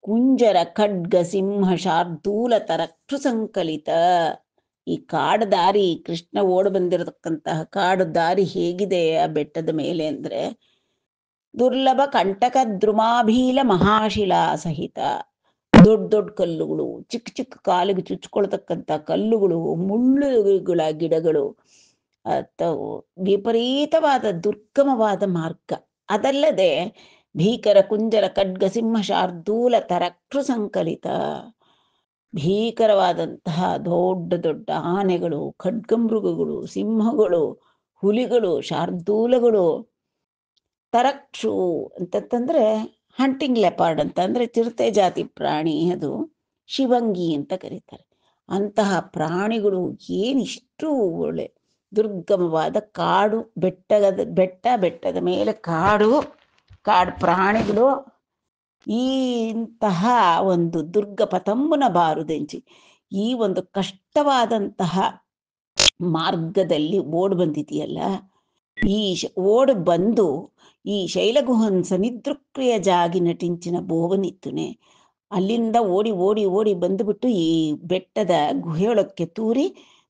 ಕುಂಜರ ಖಡ್ಗ ಸಿಂಹ ಶಾರ್ದೂಲ ತರಕ್ಷು ಸಂಕಲಿತ. ಈ ಕಾಡು ದಾರಿ, ಕೃಷ್ಣ ಓಡ್ ಬಂದಿರತಕ್ಕಂತಹ ಕಾಡು ದಾರಿ ಹೇಗಿದೆ ಆ ಬೆಟ್ಟದ ಮೇಲೆ ಅಂದ್ರೆ, ದುರ್ಲಭ ಕಂಟಕ ದ್ರುಮಾಭೀಲ ಮಹಾಶಿಲಾ ಸಹಿತ, ದೊಡ್ಡ ದೊಡ್ಡ ಕಲ್ಲುಗಳು, ಚಿಕ್ಕ ಚಿಕ್ಕ ಕಾಲಿಗೆ ಚುಚ್ಕೊಳ್ತಕ್ಕಂಥ ಕಲ್ಲುಗಳು, ಮುಳ್ಳುಗಳ ಗಿಡಗಳು, ವಿಪರೀತವಾದ ದುರ್ಗಮವಾದ ಮಾರ್ಗ. ಅದಲ್ಲದೆ ಭೀಕರ ಕುಂಜರ ಖಡ್ಗ ಸಿಂಹ ಶಾರ್ದೂಲ ತರಕ್ಷು ಸಂಕಲಿತ, ಭೀಕರವಾದಂತಹ ದೊಡ್ಡ ದೊಡ್ಡ ಆನೆಗಳು, ಖಡ್ಗಮೃಗಗಳು, ಸಿಂಹಗಳು, ಹುಲಿಗಳು, ಶಾರ್ದೂಲಗಳು. ತರಕ್ಷು ಅಂತಂದ್ರೆ ಹಂಟಿಂಗ್ ಲೆಪಾರ್ಡ್ ಅಂತ ಅಂದ್ರೆ ಚಿರತೆ ಜಾತಿ ಪ್ರಾಣಿ, ಅದು ಶಿವಂಗಿ ಅಂತ ಕರೀತಾರೆ. ಅಂತಹ ಪ್ರಾಣಿಗಳು ಏನಿಷ್ಟು ಒಳ್ಳೆ ದುರ್ಗಮವಾದ ಕಾಡು, ಬೆಟ್ಟದ ಮೇಲೆ ಕಾಡು ಪ್ರಾಣಿಗಳು. ಇಂತಹ ಒಂದು ದುರ್ಗಪಥಂಬುನ ಬಾರುದೆಂಚಿ, ಈ ಒಂದು ಕಷ್ಟವಾದಂತಹ ಮಾರ್ಗದಲ್ಲಿ ಓಡ್ ಬಂದಿದೆಯಲ್ಲ, ಈ ಓಡ್ ಬಂದು ಈ ಶೈಲಗುಹನ್ ಸನಿದೃಕ್ರಿಯ ಜಾಗಿ ನಟಿಂಚಿನ ಬೋವನಿತ್ತುನೆ, ಅಲ್ಲಿಂದ ಓಡಿ ಓಡಿ ಓಡಿ ಬಂದುಬಿಟ್ಟು ಈ ಬೆಟ್ಟದ ಗುಹೆಯೊಳಕ್ಕೆ ತೂರಿ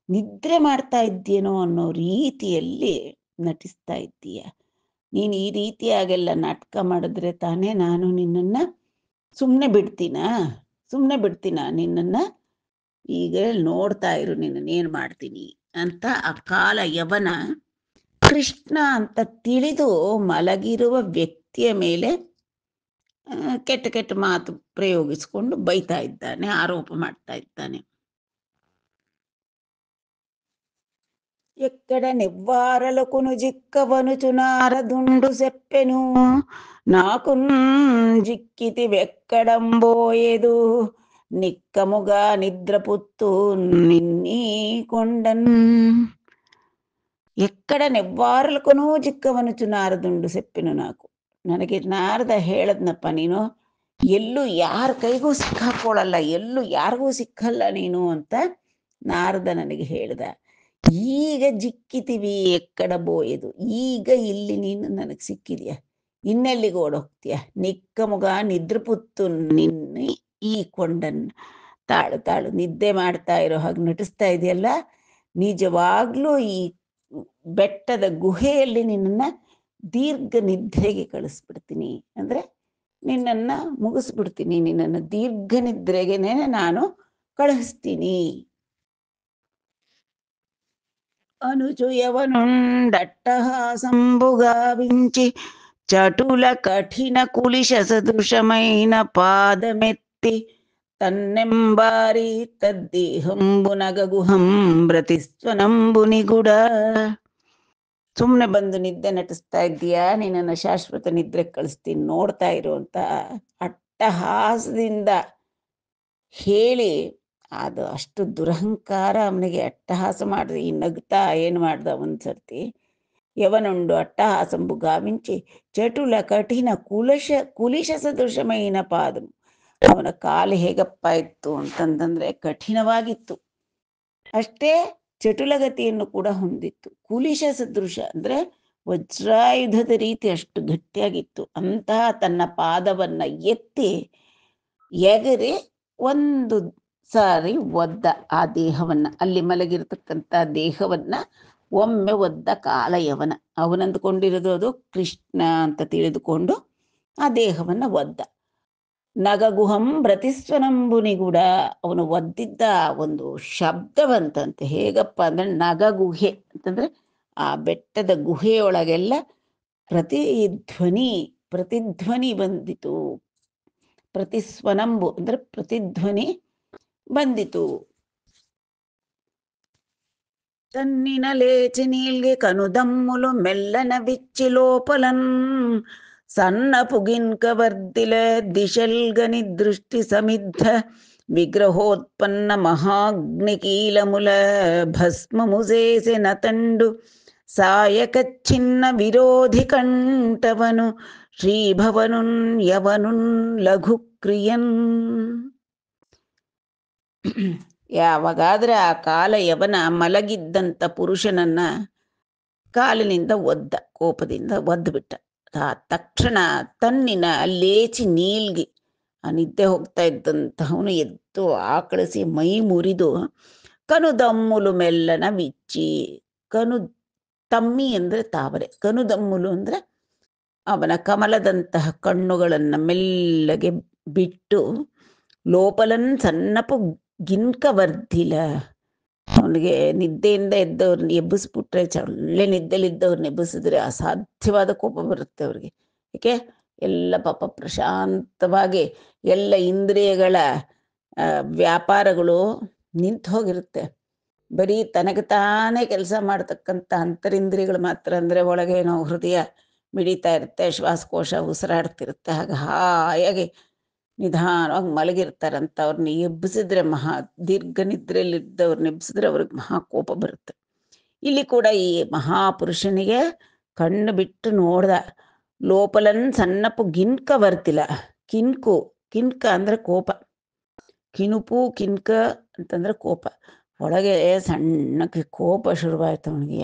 ನಿದ್ರೆ ಮಾಡ್ತಾ ಇದ್ದೇನೋ ಅನ್ನೋ ರೀತಿಯಲ್ಲಿ ನಟಿಸ್ತಾ ಇದ್ದೀಯ. ನೀನು ಈ ರೀತಿಯಾಗೆಲ್ಲ ನಾಟಕ ಮಾಡಿದ್ರೆ ತಾನೇ ನಾನು ನಿನ್ನನ್ನು ಸುಮ್ಮನೆ ಬಿಡ್ತೀನ ನಿನ್ನನ್ನು. ಈಗ ನೋಡ್ತಾ ಇರು ನಿನ್ನನ್ನೇನು ಮಾಡ್ತೀನಿ ಅಂತ ಆ ಕಾಲ ಯವನ ಕೃಷ್ಣ ಅಂತ ತಿಳಿದು ಮಲಗಿರುವ ವ್ಯಕ್ತಿಯ ಮೇಲೆ ಕೆಟ್ಟ ಕೆಟ್ಟ ಮಾತು ಪ್ರಯೋಗಿಸಿಕೊಂಡು ಬೈತಾ ಇದ್ದಾನೆ, ಆರೋಪ ಮಾಡ್ತಾ ಇದ್ದಾನೆ. ఎక్కడ నివ్వారలకును జిక్కవనుచు నారదుండు సెప్పెను నాకు జిక్కితి వెక్కడంబోయేదు నిక్కముగా నిద్రపుత్తు నిన్నీ కొండన్. ఎక్కడ నివ్వారలకును జిక్కవనుచు ನಾರದುಂಡು ಸೆಪ್ಪೆನು నాకు, ನನಗೆ ನಾರದ ಹೇಳದ್ನಪ್ಪ, ನೀನು ಎಲ್ಲೂ ಯಾರ ಕೈಗೂ ಸಿಕ್ಕಾಕೊಳ್ಳಲ್ಲ, ಎಲ್ಲೂ ಯಾರಿಗೂ ಸಿಕ್ಕಲ್ಲ ನೀನು ಅಂತ ನಾರದ ನನಗೆ ಹೇಳ್ದ. ಈಗ ಜಿಕ್ಕಿತೀವಿ ಎಕ್ಕಡಬೋಯದು. ಈಗ ಇಲ್ಲಿ ನೀನು ನನಗೆ ಸಿಕ್ಕಿದ್ಯಾ, ಇನ್ನೆಲ್ಲಿಗೆ ಓಡೋಗ್ತೀಯ? ನಿಕ್ಕ ಮುಗ ನಿದ್ರಪುತ್ತು ನಿನ್ನ ಈ ಕೊಂಡನ್ನ. ತಾಳು ತಾಳು, ನಿದ್ದೆ ಮಾಡ್ತಾ ಇರೋ ಹಾಗೆ ನಟಿಸ್ತಾ ಇದೆಯಲ್ಲ, ನಿಜವಾಗ್ಲೂ ಈ ಬೆಟ್ಟದ ಗುಹೆಯಲ್ಲಿ ನಿನ್ನನ್ನು ದೀರ್ಘ ನಿದ್ರೆಗೆ ಕಳಿಸ್ಬಿಡ್ತೀನಿ. ಅಂದರೆ ನಿನ್ನನ್ನು ಮುಗಿಸ್ಬಿಡ್ತೀನಿ, ನಿನ್ನನ್ನು ದೀರ್ಘ ನಿದ್ರೆಗೆನೆ ನಾನು ಕಳಿಸ್ತೀನಿ. అనుచుయవనుండట్టహాసంబుగావించి చటుల కఠిన కులిశ సదృశమైన పాదమెత్తి తన్నెంబారి ತದ್ದೇಹಂಬುನಗಗುಹಂ ಬ್ರತಿಸ್ವನಂಬುನಿಗುಡ. ಸುಮ್ಮನೆ ಬಂದು ನಿದ್ದೆ ನಟಿಸ್ತಾ ಇದ್ದೀಯಾ, ನಿನ್ನನ್ನು ಶಾಶ್ವತ ನಿದ್ರೆ ಕಳಿಸ್ತೀನಿ ನೋಡ್ತಾ ಇರು ಅಂತ ಅಟ್ಟಹಾಸದಿಂದ ಹೇಳಿ, ಅದು ಅಷ್ಟು ದುರಹಂಕಾರ ಅವನಿಗೆ. ಅಟ್ಟಹಾಸ ಮಾಡಿದ ಈ ನಗ್ತಾ ಏನು ಮಾಡ್ದ ಒಂದ್ಸರ್ತಿ, ಯವನುಂಡು ಅಟ್ಟಹಾಸಂಬು ಗಾವಿಂಚಿ ಚಟುಲ ಕಠಿಣ ಕುಲಿಶ ಸದೃಶಮೈನ ಪಾದಂ. ಅವನ ಕಾಲು ಹೇಗಪ್ಪ ಇತ್ತು ಅಂತಂದ್ರೆ ಕಠಿಣವಾಗಿತ್ತು, ಅಷ್ಟೇ ಚಟುಲಗತಿಯನ್ನು ಕೂಡ ಹೊಂದಿತ್ತು. ಕುಲಿಶ ಸದೃಶ ಅಂದ್ರೆ ವಜ್ರಾಯುಧದ ರೀತಿ ಅಷ್ಟು ಗಟ್ಟಿಯಾಗಿತ್ತು. ಅಂತಹ ತನ್ನ ಪಾದವನ್ನ ಎತ್ತಿ ಎಗರಿ ಒಂದು ಸಾರಿ ಒದ್ದ ಆ ದೇಹವನ್ನ, ಅಲ್ಲಿ ಮಲಗಿರ್ತಕ್ಕಂಥ ದೇಹವನ್ನ ಒಮ್ಮೆ ಒದ್ದ ಕಾಲಯವನ. ಅವನಂದುಕೊಂಡಿರೋದು ಅದು ಕೃಷ್ಣ ಅಂತ ತಿಳಿದುಕೊಂಡು ಆ ದೇಹವನ್ನ ಒದ್ದ. ನಗಗುಹಂ ಬ್ರತಿಸ್ವನಂಬುನಿಗುಡ. ಅವನು ಒದ್ದಿದ್ದ ಒಂದು ಶಬ್ದವಂತಂತೆ. ಹೇಗಪ್ಪ ಅಂದ್ರೆ ನಗಗುಹೆ ಅಂತಂದ್ರೆ ಆ ಬೆಟ್ಟದ ಗುಹೆಯೊಳಗೆಲ್ಲ ಪ್ರತಿಧ್ವನಿ ಬಂದಿತು. ಪ್ರತಿಸ್ವನಂಬು ಅಂದ್ರೆ ಪ್ರತಿಧ್ವನಿ ಬಂದಿತು. ತನ್ನಿನ ಲೇಚಿ ನೀಲ್ಗೆ ಕನುದಮ್ಮುಲು ಮೆಲ್ಲನ ಬಿಚ್ಚಿ ಲೋಪಲನ್ ಸಣ್ಣ ಪುಗಿನ್ಕ ವರ್ದಿಲ ದಿಶಲ್ಗನಿ ದೃಷ್ಟಿ ಸಮಿದ್ಧ ವಿಗ್ರಹೋತ್ಪನ್ನ ಮಹಾಗ್ನಿಕೀಲಮುಲ ಭಸ್ಮ ಮುಸೇಸೆ ನತಂಡು ಸಾಯಕಚ್ಛಿನ್ನ ವಿರೋಧಿ ಕಂಠವನು ಶ್ರೀಭವನುನ್ ಯವನುನ್ ಲಘು ಕ್ರಿಯನ್. ಯಾವಾಗಾದ್ರೆ ಆ ಕಾಲ ಯವನ ಮಲಗಿದ್ದಂಥ ಪುರುಷನನ್ನ ಕಾಲಿನಿಂದ ಒದ್ದ, ಕೋಪದಿಂದ ಒದ್ದು ಬಿಟ್ಟ. ಆ ತಕ್ಷಣ ತನ್ನಿನ ಲೇಚಿ ನೀಲ್ಗಿ, ಆ ನಿದ್ದೆ ಹೋಗ್ತಾ ಇದ್ದಂತಹವನು ಎದ್ದು ಆಕಳಿಸಿ ಮೈ ಮುರಿದು ಕನುದಮ್ಮುಲು ಮೆಲ್ಲನ ಬಿಚ್ಚಿ. ಕನು ತಮ್ಮಿ ಅಂದ್ರೆ ತಾವರೆ, ಕನುದಮ್ಮುಲು ಅಂದ್ರೆ ಅವನ ಕಮಲದಂತಹ ಕಣ್ಣುಗಳನ್ನು ಮೆಲ್ಲಗೆ ಬಿಟ್ಟು ಲೋಪಲನ್ ಸಣ್ಣಪು ಗಿನ್ಕ ವರ್ಧಿಲ. ಅವನಿಗೆ ನಿದ್ದೆಯಿಂದ ಎದ್ದವ್ರನ್ನ ಎಬ್ಬಿಸ್ಬಿಟ್ರೆ, ಒಳ್ಳೆ ನಿದ್ದೆಲಿದ್ದವ್ರನ್ನ ಎಬ್ಬಿಸಿದ್ರೆ ಅಸಾಧ್ಯವಾದ ಕೋಪ ಬರುತ್ತೆ ಅವ್ರಿಗೆ. ಏಕೆ? ಎಲ್ಲ ಪಾಪ ಪ್ರಶಾಂತವಾಗಿ ಎಲ್ಲ ಇಂದ್ರಿಯಗಳ ವ್ಯಾಪಾರಗಳು ನಿಂತು ಹೋಗಿರುತ್ತೆ. ಬರೀ ತನಗೆ ತಾನೇ ಕೆಲಸ ಮಾಡ್ತಕ್ಕಂಥ ಅಂತರಿಂದ್ರಿಯಗಳು ಮಾತ್ರ, ಅಂದರೆ ಒಳಗೆ ನಾವು ಹೃದಯ ಮಿಡಿತಾ ಇರುತ್ತೆ, ಶ್ವಾಸಕೋಶ ಉಸಿರಾಡ್ತಿರುತ್ತೆ. ಹಾಗೆ ಹಾಯಾಗಿ ನಿಧಾನವಾಗಿ ಮಲಗಿರ್ತಾರಂತ ಅವ್ರನ್ನ ಎಬ್ಬಿಸಿದ್ರೆ, ದೀರ್ಘ ನಿದ್ರೆಯಲ್ಲಿದ್ದವ್ರನ್ನ ಎಬ್ಬಿಸಿದ್ರೆ ಅವ್ರಿಗೆ ಮಹಾ ಕೋಪ ಬರುತ್ತೆ. ಇಲ್ಲಿ ಕೂಡ ಈ ಮಹಾಪುರುಷನಿಗೆ ಕಣ್ಣು ಬಿಟ್ಟು ನೋಡ್ದ. ಲೋಪಲನ್ ಸಣ್ಣಪ್ಪು ಗಿನ್ಕ ಬರ್ತಿಲ್ಲ. ಕಿನ್ಕ ಅಂದ್ರೆ ಕೋಪ, ಕಿನುಪು ಕಿನ್ಕ ಅಂತಂದ್ರೆ ಕೋಪ. ಒಳಗೆ ಸಣ್ಣಕ್ಕೆ ಕೋಪ ಶುರುವಾಯ್ತು ಅವನಿಗೆ.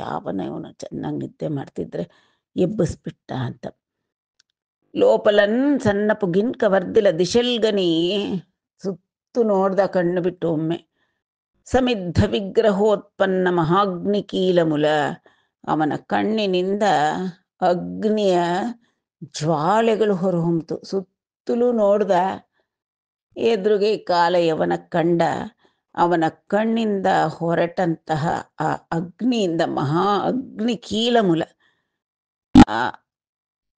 ಇವನು ಚೆನ್ನಾಗಿ ನಿದ್ದೆ ಮಾಡ್ತಿದ್ರೆ ಎಬ್ಬಿಸ್ಬಿಟ್ಟ ಅಂತ. ಲೋಪಲನ್ ಸಣ್ಣಪ್ಪು ಗಿನ್ಕ ವರ್ದಿಲ ದಿಶಲ್ಗನಿ, ಸುತ್ತು ನೋಡ್ದ ಕಣ್ಣು ಬಿಟ್ಟು ಒಮ್ಮೆ. ಸಮಿದ್ಧ ವಿಗ್ರಹೋತ್ಪನ್ನ ಮಹಾಗ್ನಿ ಕೀಲಮುಲ, ಅವನ ಕಣ್ಣಿನಿಂದ ಅಗ್ನಿಯ ಜ್ವಾಲೆಗಳು ಹೊರಹೊಮ್ತು. ಸುತ್ತಲೂ ನೋಡ್ದ, ಎದುರಿಗೆ ಕಾಲಯವನ ಕಂಡ. ಅವನ ಕಣ್ಣಿಂದ ಹೊರಟಂತಹ ಆ ಅಗ್ನಿಯಿಂದ, ಮಹಾ ಅಗ್ನಿ ಕೀಲಮುಲ, ಆ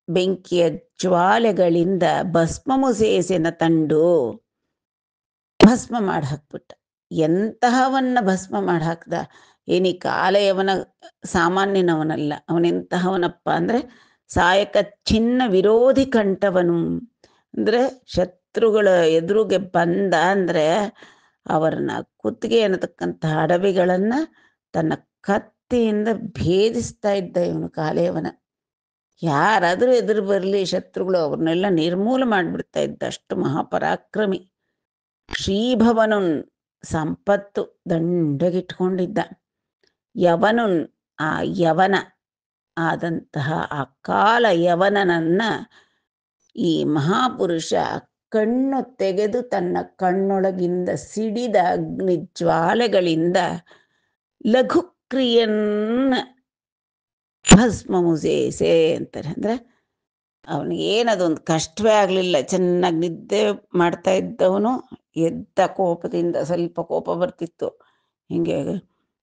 ಬೆಂಕಿಯ ಜ್ವಾಲೆಗಳಿಂದ ಭಸ್ಮ ಮುಸೇಸಿನ ತಂಡು ಭಸ್ಮ ಮಾಡಿ ಹಾಕ್ಬಿಟ್ಟ. ಎಂತಹವನ್ನ ಭಸ್ಮ ಮಾಡಿ ಹಾಕ್ದ. ಏನಿ ಕಾಲಯವನ ಸಾಮಾನ್ಯನವನಲ್ಲ. ಅವನೆಂತಹವನಪ್ಪ ಅಂದ್ರೆ ಸಾಯಕ ಚಿನ್ನ ವಿರೋಧಿ ಕಂಠವನು. ಅಂದ್ರೆ ಶತ್ರುಗಳ ಎದುರುಗೆ ಬಂದ ಅಂದ್ರೆ ಅವರನ್ನ ಕುತ್ತಿಗೆ ಅನ್ನತಕ್ಕಂತಹ ಅಡವಿಗಳನ್ನ ತನ್ನ ಕತ್ತಿಯಿಂದ ಭೇದಿಸ್ತಾ ಇದ್ದ ಇವನು ಕಾಲಯವನ. ಯಾರಾದರೂ ಎದುರು ಬರಲಿ ಶತ್ರುಗಳು, ಅವ್ರನ್ನೆಲ್ಲ ನಿರ್ಮೂಲ ಮಾಡಿಬಿಡ್ತಾ ಇದ್ದ. ಅಷ್ಟು ಮಹಾಪರಾಕ್ರಮಿ. ಶ್ರೀಭವನು, ಸಂಪತ್ತು ದಂಡಗಿಟ್ಕೊಂಡಿದ್ದ. ಯವನು ಆ ಯವನ ಆದಂತಹ ಆ ಕಾಲ ಯವನನನ್ನ ಈ ಮಹಾಪುರುಷ ಕಣ್ಣು ತೆಗೆದು ತನ್ನ ಕಣ್ಣೊಳಗಿಂದ ಸಿಡಿದ ಅಗ್ನಿ ಜ್ವಾಲೆಗಳಿಂದ ಲಘುಕ್ರಿಯನ್ನ ಭಸ್ಮ ಮುಸೇಸೆ ಅಂತಾರೆ. ಅಂದರೆ ಅವನಿಗೆ ಏನದೊಂದು ಕಷ್ಟವೇ ಆಗಲಿಲ್ಲ. ಚೆನ್ನಾಗಿ ನಿದ್ದೆ ಮಾಡ್ತಾ ಇದ್ದವನು ಎದ್ದ ಕೋಪದಿಂದ, ಸ್ವಲ್ಪ ಕೋಪ ಬರ್ತಿತ್ತು, ಹೀಗೆ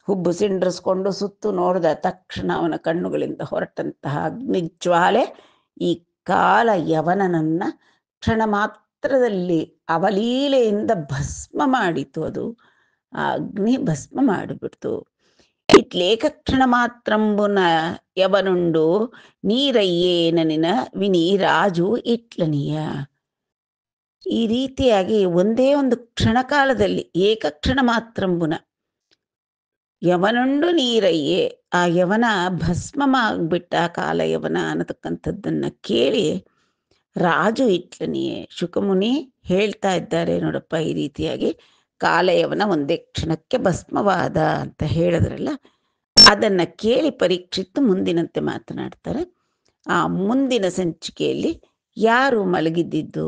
ಹುಬ್ಬು ಸಿಂಡ್ರಿಸ್ಕೊಂಡು ಸುತ್ತು ನೋಡಿದ ತಕ್ಷಣ ಅವನ ಕಣ್ಣುಗಳಿಂದ ಹೊರಟಂತಹ ಅಗ್ನಿಜ್ವಾಲೆ ಈ ಕಾಲ ಯವನನನ್ನ ಕ್ಷಣ ಮಾತ್ರದಲ್ಲಿ ಅವಲೀಲೆಯಿಂದ ಭಸ್ಮ ಮಾಡಿತು. ಅದು ಆ ಅಗ್ನಿ ಭಸ್ಮ ಮಾಡಿಬಿಡ್ತು. ಇಟ್ಲೇಕಕ್ಷಣ ಮಾತ್ರಂಬುನ ಯವನುಂಡು ನೀರಯ್ಯೇನನಿನ ವಿನಿ ರಾಜು ಇಟ್ಲನಿಯ. ಈ ರೀತಿಯಾಗಿ ಒಂದೇ ಒಂದು ಕ್ಷಣಕಾಲದಲ್ಲಿ ಏಕಕ್ಷಣ ಮಾತ್ರಂಬುನ ಯವನುಂಡು ನೀರಯ್ಯೆ, ಆ ಯವನ ಭಸ್ಮಮಾಗ್ಬಿಟ್ಟ ಕಾಲ ಯವನ ಅನ್ನತಕ್ಕಂಥದ್ದನ್ನ ಕೇಳಿ ರಾಜು ಇಟ್ಲನಿಯೇ, ಶುಕಮುನಿ ಹೇಳ್ತಾ ಇದ್ದಾರೆ ನೋಡಪ್ಪ, ಈ ರೀತಿಯಾಗಿ ಕಾಲಯವನ ಒಂದೇ ಕ್ಷಣಕ್ಕೆ ಭಸ್ಮವಾದ ಅಂತ ಹೇಳಿದ್ರಲ್ಲ, ಅದನ್ನು ಕೇಳಿ ಪರೀಕ್ಷಿತ್ತು ಮುಂದಿನಂತೆ ಮಾತನಾಡ್ತಾರೆ. ಆ ಮುಂದಿನ ಸಂಚಿಕೆಯಲ್ಲಿ ಯಾರು ಮಲಗಿದ್ದಿದ್ದು,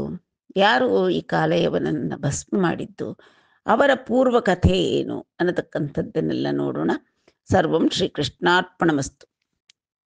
ಯಾರು ಈ ಕಾಲಯವನನ್ನು ಭಸ್ಮ ಮಾಡಿದ್ದು, ಅವರ ಪೂರ್ವ ಕಥೆ ಏನು ಅನ್ನತಕ್ಕಂಥದ್ದನ್ನೆಲ್ಲ ನೋಡೋಣ. ಸರ್ವಂ ಶ್ರೀಕೃಷ್ಣಾರ್ಪಣಮಸ್ತು.